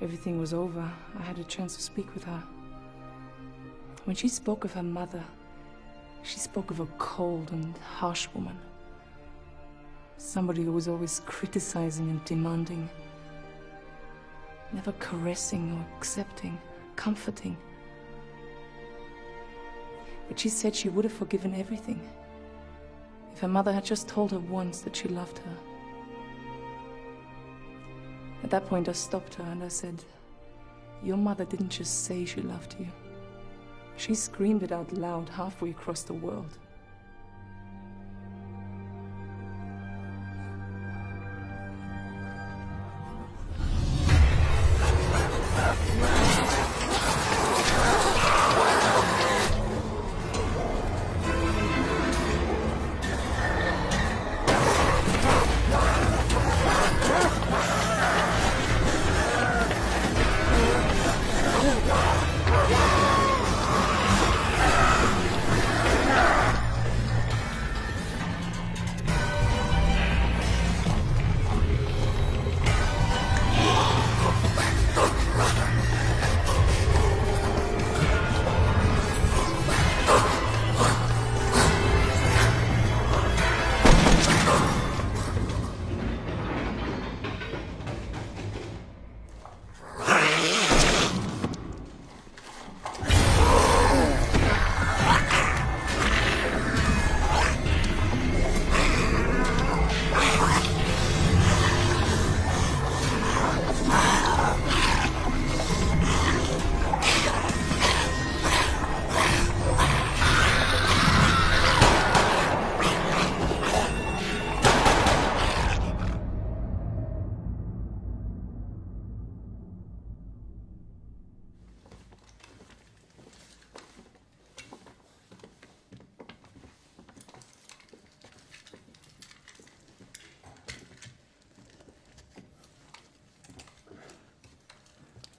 everything was over, I had a chance to speak with her. When she spoke of her mother, she spoke of a cold and harsh woman. Somebody who was always criticizing and demanding. Never caressing or accepting, comforting. But she said she would have forgiven everything if her mother had just told her once that she loved her. At that point, I stopped her and I said, "Your mother didn't just say she loved you. She screamed it out loud halfway across the world."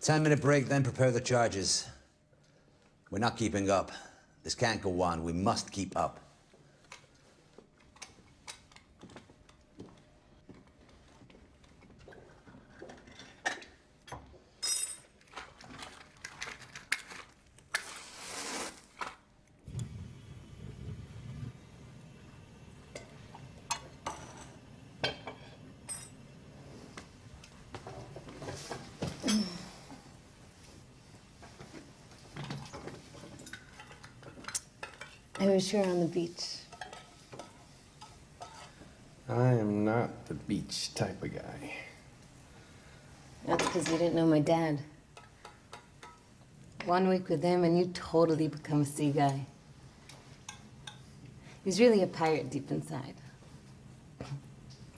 10-minute break, then prepare the charges. We're not keeping up. This can't go on. We must keep up. I wish you were on the beach. I am not the beach type of guy. That's because you didn't know my dad. 1 week with him and you totally become a sea guy. He's really a pirate deep inside.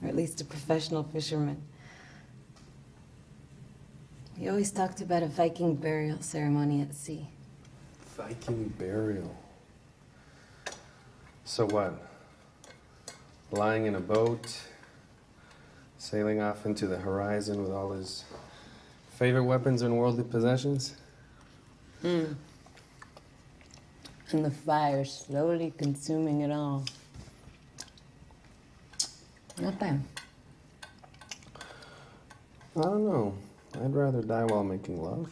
Or at least a professional fisherman. He always talked about a Viking burial ceremony at sea. Viking burial. So what? Lying in a boat, sailing off into the horizon with all his favorite weapons and worldly possessions? And the fire slowly consuming it all. Not bad. I don't know. I'd rather die while making love.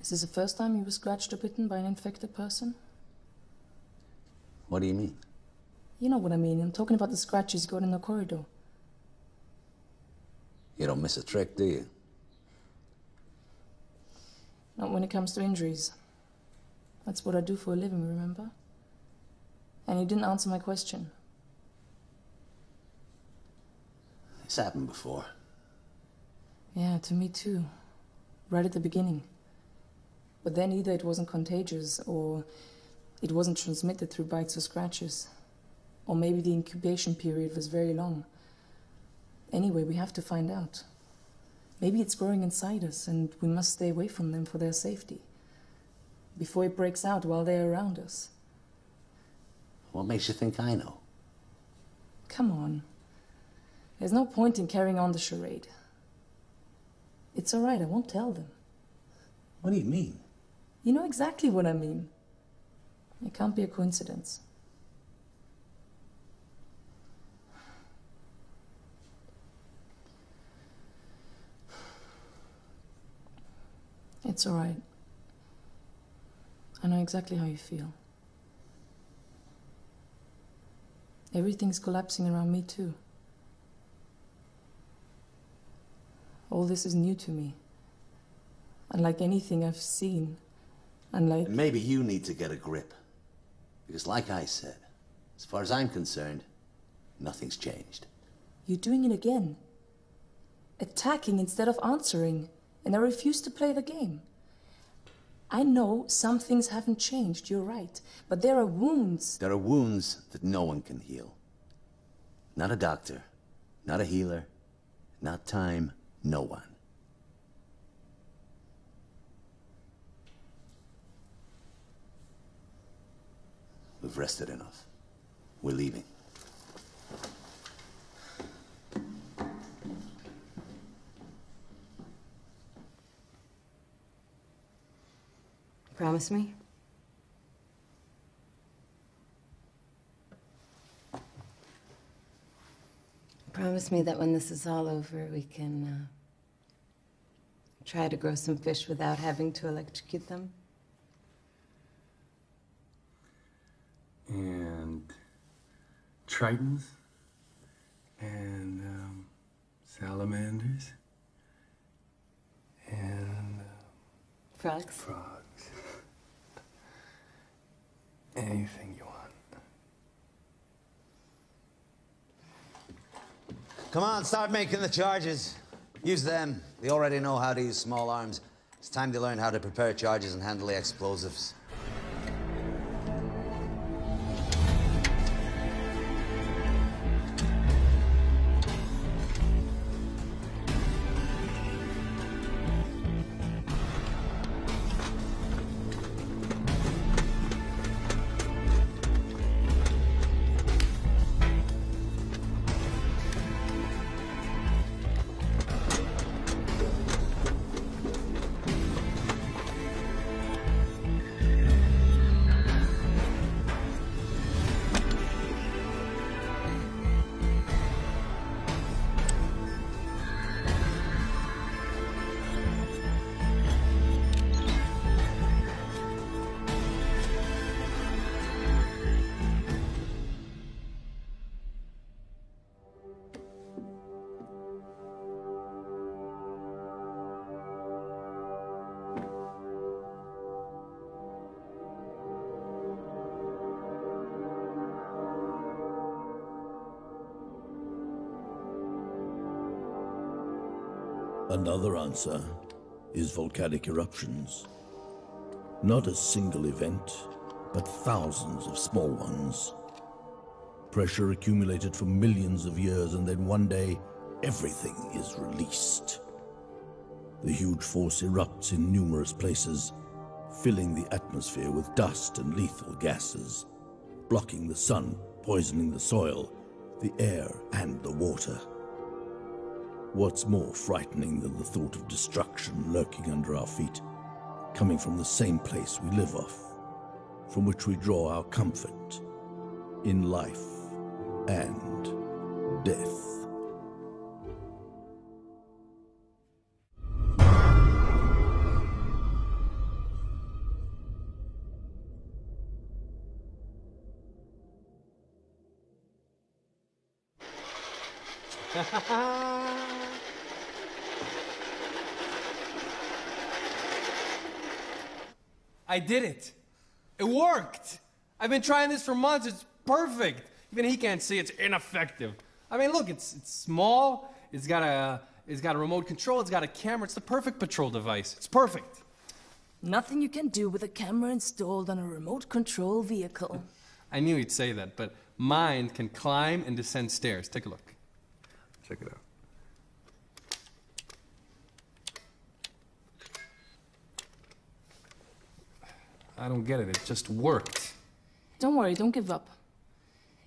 Is this the first time you were scratched or bitten by an infected person? What do you mean? You know what I mean. I'm talking about the scratches you got in the corridor. You don't miss a trick, do you? Not when it comes to injuries. That's what I do for a living, remember? And you didn't answer my question. It's happened before. Yeah, to me too. Right at the beginning. But then either it wasn't contagious, or it wasn't transmitted through bites or scratches. Or maybe the incubation period was very long. Anyway, we have to find out. Maybe it's growing inside us, and we must stay away from them for their safety. Before it breaks out while they're around us. What makes you think I know? Come on. There's no point in carrying on the charade. It's all right, I won't tell them. What do you mean? You know exactly what I mean. It can't be a coincidence. It's all right. I know exactly how you feel. Everything's collapsing around me too. All this is new to me. Unlike anything I've seen. Unlike... And maybe you need to get a grip. Because like I said, as far as I'm concerned, nothing's changed. You're doing it again. Attacking instead of answering. And I refuse to play the game. I know some things haven't changed, you're right. But there are wounds. There are wounds that no one can heal. Not a doctor, not a healer, not time, no one. We've rested enough. We're leaving. Promise me? Promise me that when this is all over, we can try to grow some fish without having to electrocute them? And tritons and salamanders and Frogs? frogs. Anything you want. Come on, start making the charges. Use them. They already know how to use small arms. It's time to learn how to prepare charges and handle the explosives. Another answer is volcanic eruptions. Not a single event, but thousands of small ones. Pressure accumulated for millions of years, and then one day, everything is released. The huge force erupts in numerous places, filling the atmosphere with dust and lethal gases, blocking the sun, poisoning the soil, the air, and the water. What's more frightening than the thought of destruction lurking under our feet, coming from the same place we live off, from which we draw our comfort in life and death. I did it. It worked. I've been trying this for months. It's perfect. Even he can't see it's ineffective. I mean, look, it's small. It's got a remote control. It's got a camera. It's the perfect patrol device. It's perfect. Nothing you can do with a camera installed on a remote control vehicle. I knew he'd say that, but mine can climb and descend stairs. Take a look. Check it out. I don't get it. It just worked. Don't worry, don't give up.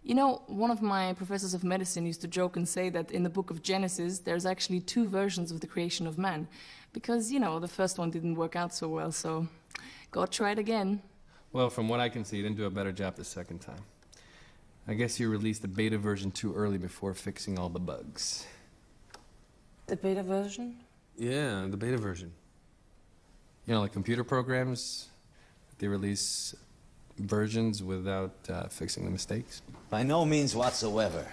You know, one of my professors of medicine used to joke and say that in the book of Genesis, there's actually 2 versions of the creation of man. Because, you know, the first one didn't work out so well, so God tried again. Well, from what I can see, you didn't do a better job the second time. I guess you released the beta version too early before fixing all the bugs. The beta version? Yeah, the beta version. You know, like computer programs, they release versions without fixing the mistakes. By no means whatsoever.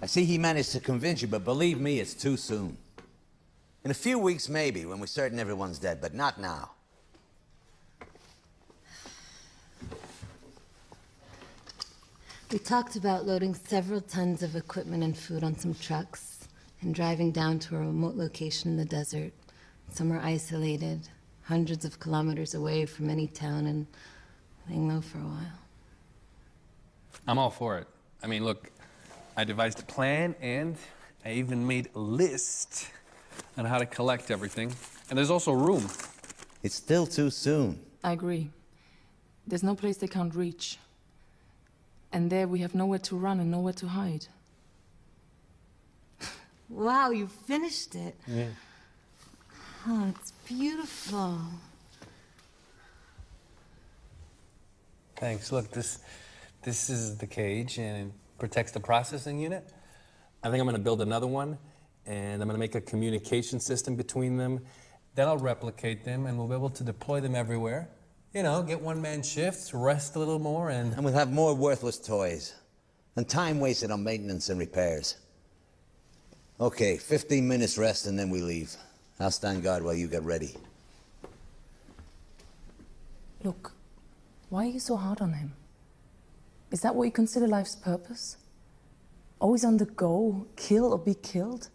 I see he managed to convince you, but believe me, it's too soon. In a few weeks, maybe, when we're certain everyone's dead, but not now. We talked about loading several tons of equipment and food on some trucks and driving down to a remote location in the desert, somewhere isolated, hundreds of kilometers away from any town, and laying low for a while. I'm all for it. I mean, look, I devised a plan and I even made a list on how to collect everything. And there's also room. It's still too soon. I agree. There's no place they can't reach. And there we have nowhere to run and nowhere to hide. Wow, you finished it. Yeah. Oh, it's beautiful. Thanks. Look, this is the cage, and it protects the processing unit. I think I'm going to build another one, and I'm going to make a communication system between them. Then I'll replicate them, and we'll be able to deploy them everywhere. You know, get one-man shifts, rest a little more, and we'll have more worthless toys. And time wasted on maintenance and repairs. Okay, 15 minutes rest, and then we leave. I'll stand guard while you get ready. Look, why are you so hard on him? Is that what you consider life's purpose? Always on the go, kill or be killed?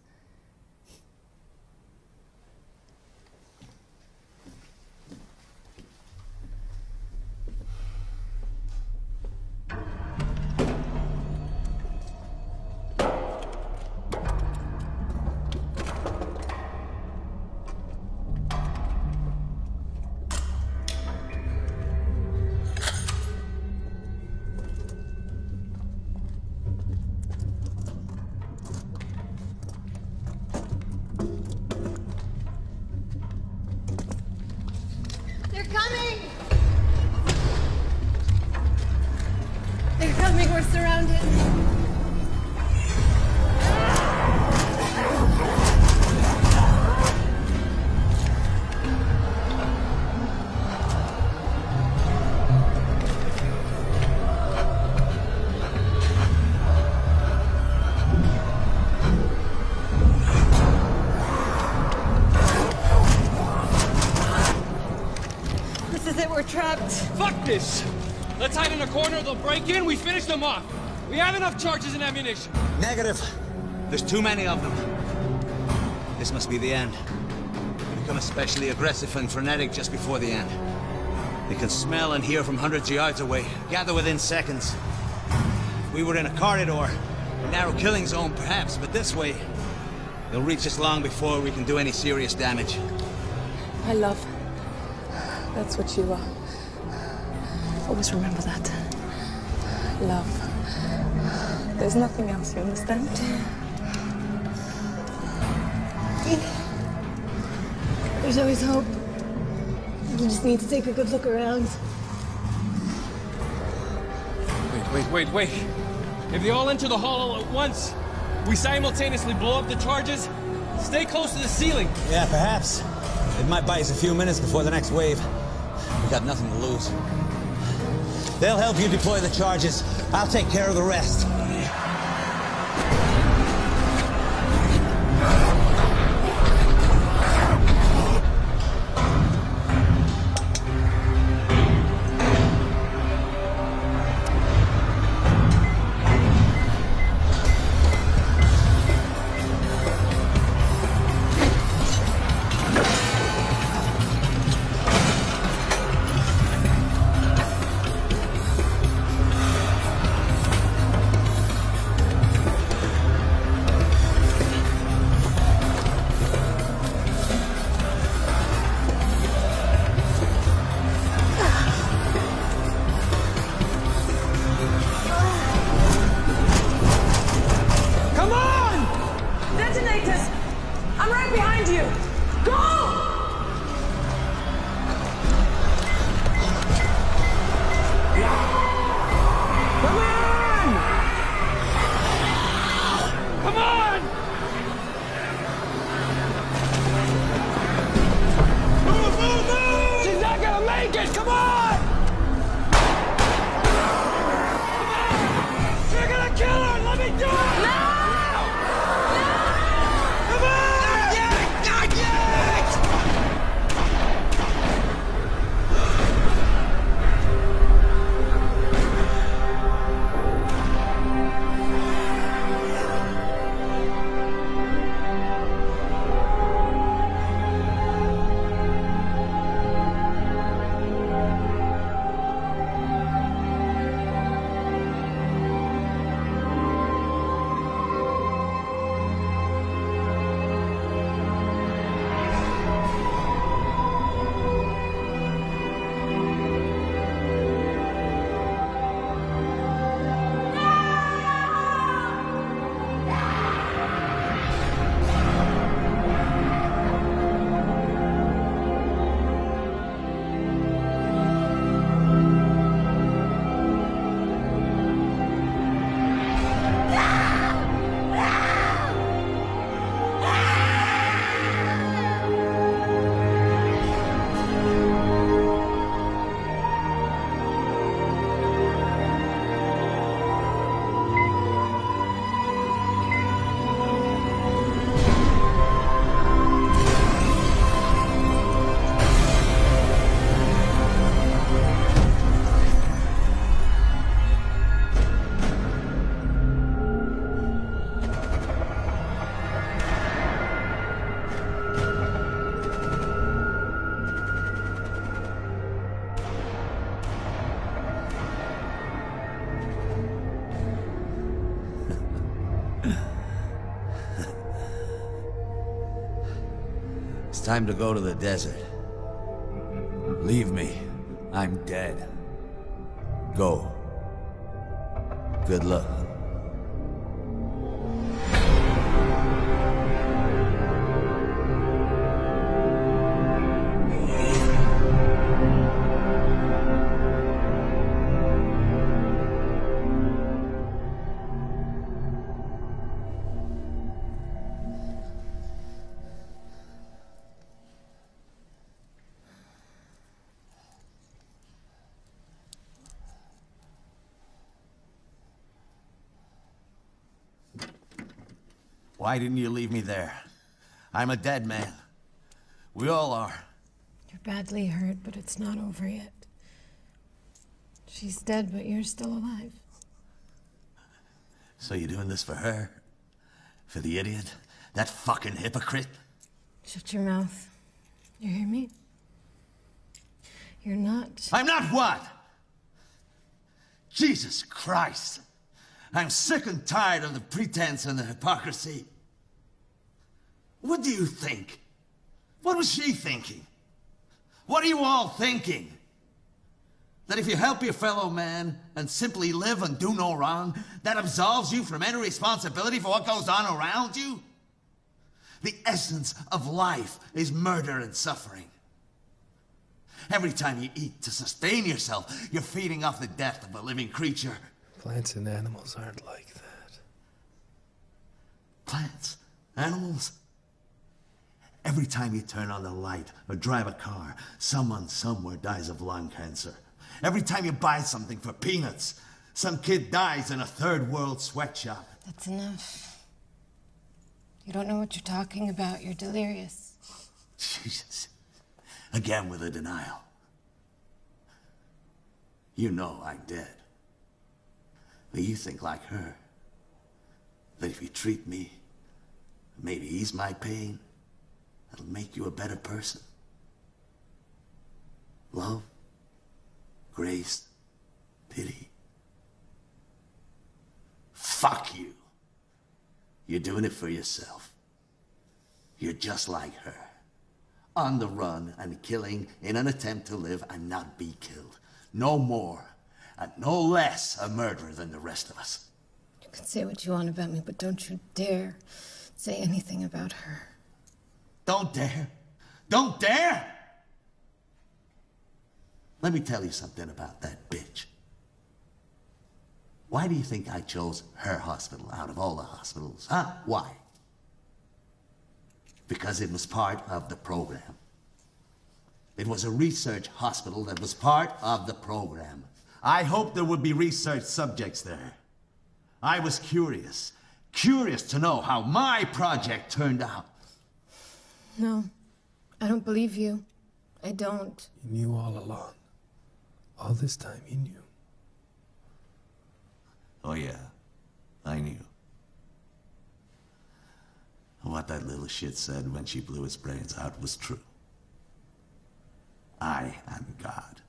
They're coming! They're coming, we're surrounded. This is it, we're trapped. Fuck this! Let's hide in a corner, they'll break in, we finish them off. We have enough charges and ammunition. Negative. There's too many of them. This must be the end. They become especially aggressive and frenetic just before the end. They can smell and hear from hundreds of yards away, gather within seconds. If we were in a corridor, a narrow killing zone perhaps, but this way, they'll reach us long before we can do any serious damage. My love. That's what you are. Always remember that. Love. There's nothing else, you understand? There's always hope. You just need to take a good look around. Wait. If they all enter the hall at once, we simultaneously blow up the charges, stay close to the ceiling. Yeah, perhaps. It might buy us a few minutes before the next wave. We got nothing to lose. They'll help you deploy the charges. I'll take care of the rest. It's time to go to the desert. Leave me. I'm dead. Go. Good luck. Why didn't you leave me there? I'm a dead man. We all are. You're badly hurt, but it's not over yet. She's dead, but you're still alive. So you're doing this for her? For the idiot? That fucking hypocrite? Shut your mouth. You hear me? You're not... I'm not what? Jesus Christ. I'm sick and tired of the pretense and the hypocrisy. What do you think? What was she thinking? What are you all thinking? That if you help your fellow man and simply live and do no wrong, that absolves you from any responsibility for what goes on around you? The essence of life is murder and suffering. Every time you eat to sustain yourself, you're feeding off the death of a living creature. Plants and animals aren't like that. Plants? Animals? Every time you turn on the light or drive a car, someone somewhere dies of lung cancer. Every time you buy something for peanuts, some kid dies in a third world sweatshop. That's enough. You don't know what you're talking about. You're delirious. Jesus. Again with the denial. You know I'm dead. But you think like her. That if you treat me, maybe ease my pain, it'll make you a better person. Love, grace, pity. Fuck you. You're doing it for yourself. You're just like her. On the run and killing in an attempt to live and not be killed. No more and no less a murderer than the rest of us. You can say what you want about me, but don't you dare say anything about her. Don't dare. Don't dare! Let me tell you something about that bitch. Why do you think I chose her hospital out of all the hospitals, huh? Why? Because it was part of the program. It was a research hospital that was part of the program. I hoped there would be research subjects there. I was curious to know how my project turned out. No, I don't believe you. I don't. You knew all along. All this time, you knew. Oh yeah, I knew. What that little shit said when she blew his brains out was true. I am God.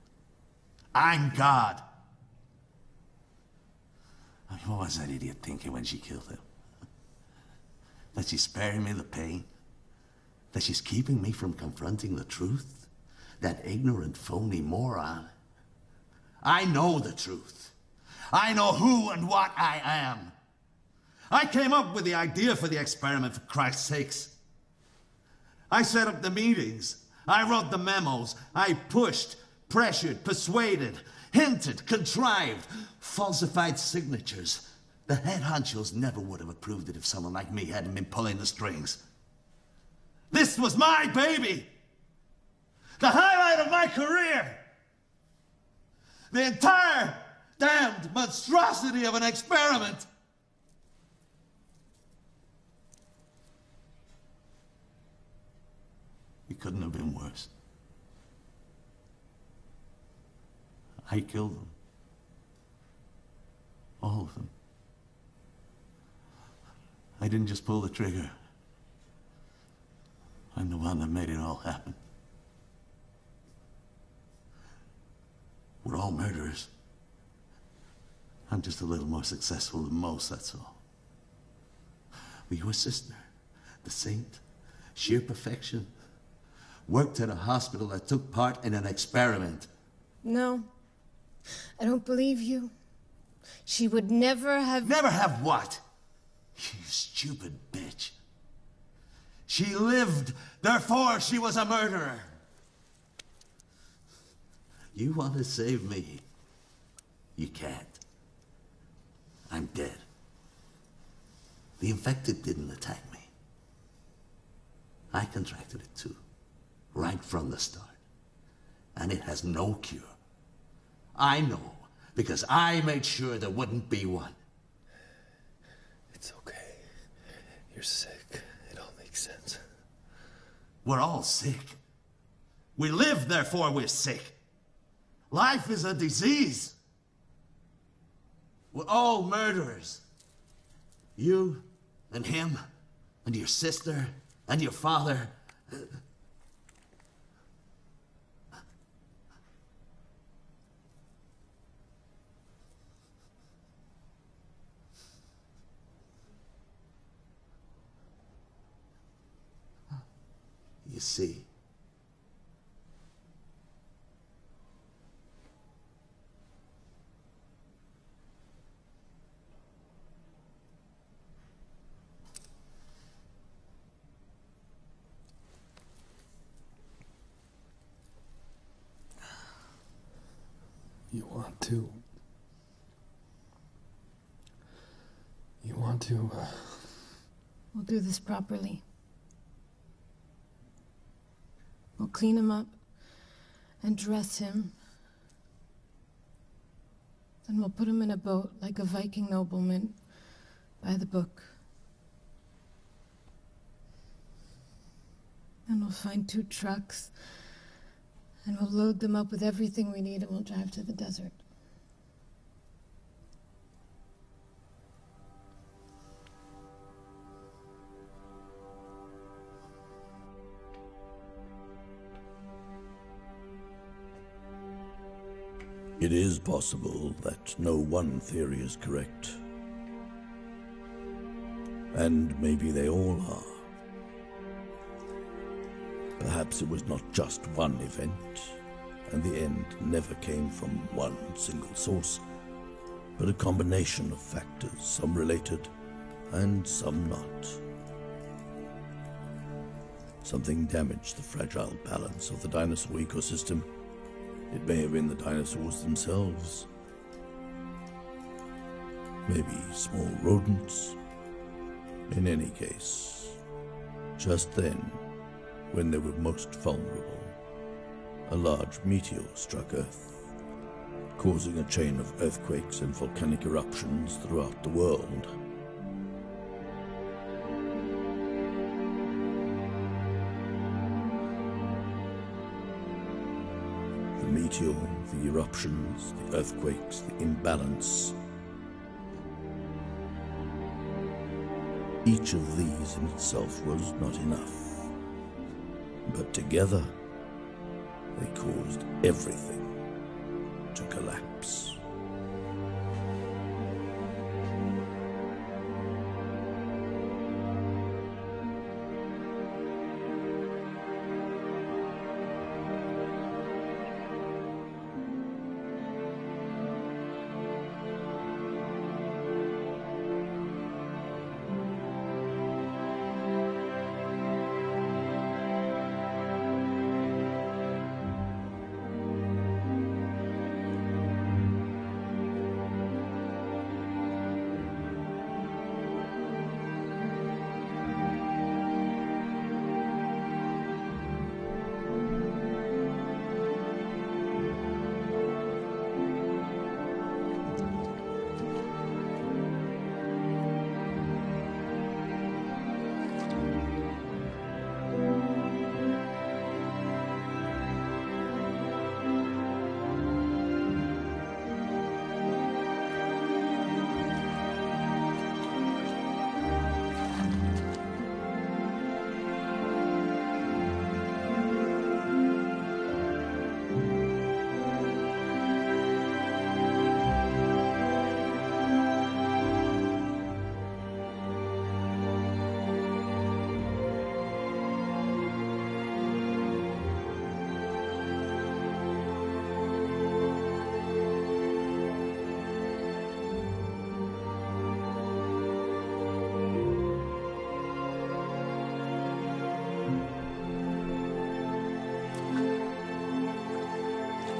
I'm God! I mean, what was that idiot thinking when she killed him? That she's sparing me the pain? That she's keeping me from confronting the truth? That ignorant, phony moron? I know the truth. I know who and what I am. I came up with the idea for the experiment, for Christ's sakes. I set up the meetings. I wrote the memos. I pushed, pressured, persuaded, hinted, contrived, falsified signatures. The head honchos never would have approved it if someone like me hadn't been pulling the strings. This was my baby! The highlight of my career! The entire damned monstrosity of an experiment! It couldn't have been worse. I killed them. All of them. I didn't just pull the trigger. I'm the one that made it all happen. We're all murderers. I'm just a little more successful than most, that's all. But your sister, the saint, sheer perfection, worked at a hospital that took part in an experiment. No, I don't believe you. She would never have... Never have what? You stupid bitch. She lived, therefore she was a murderer. You want to save me? You can't. I'm dead. The infected didn't attack me. I contracted it too, right from the start. And it has no cure. I know, because I made sure there wouldn't be one. It's okay. You're sick. It all makes sense. We're all sick. We live, therefore we're sick. Life is a disease. We're all murderers. You and him and your sister and your father You see, You want to... You want to... We'll do this properly. We'll clean him up and dress him. Then we'll put him in a boat like a Viking nobleman by the book. Then we'll find 2 trucks and we'll load them up with everything we need and we'll drive to the desert. It is possible that no one theory is correct. And maybe they all are. Perhaps it was not just one event, and the end never came from one single source, but a combination of factors, some related and some not. Something damaged the fragile balance of the dinosaur ecosystem. It may have been the dinosaurs themselves. Maybe small rodents. In any case, just then, when they were most vulnerable, a large meteor struck Earth, causing a chain of earthquakes and volcanic eruptions throughout the world. The meteor, the eruptions, the earthquakes, the imbalance. Each of these in itself was not enough. But together, they caused everything to collapse.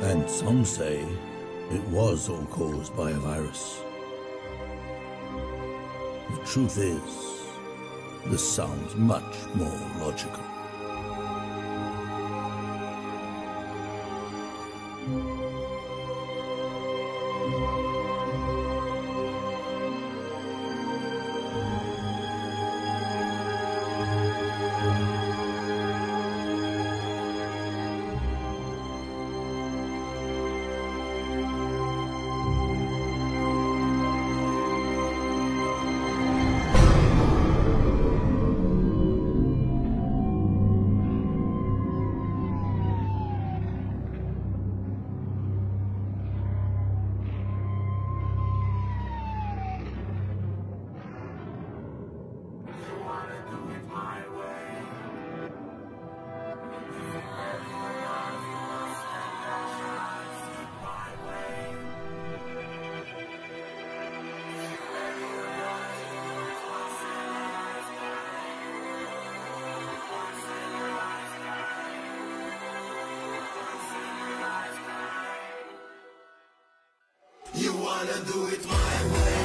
And some say it was all caused by a virus. The truth is, this sounds much more logical. You wanna do it my way.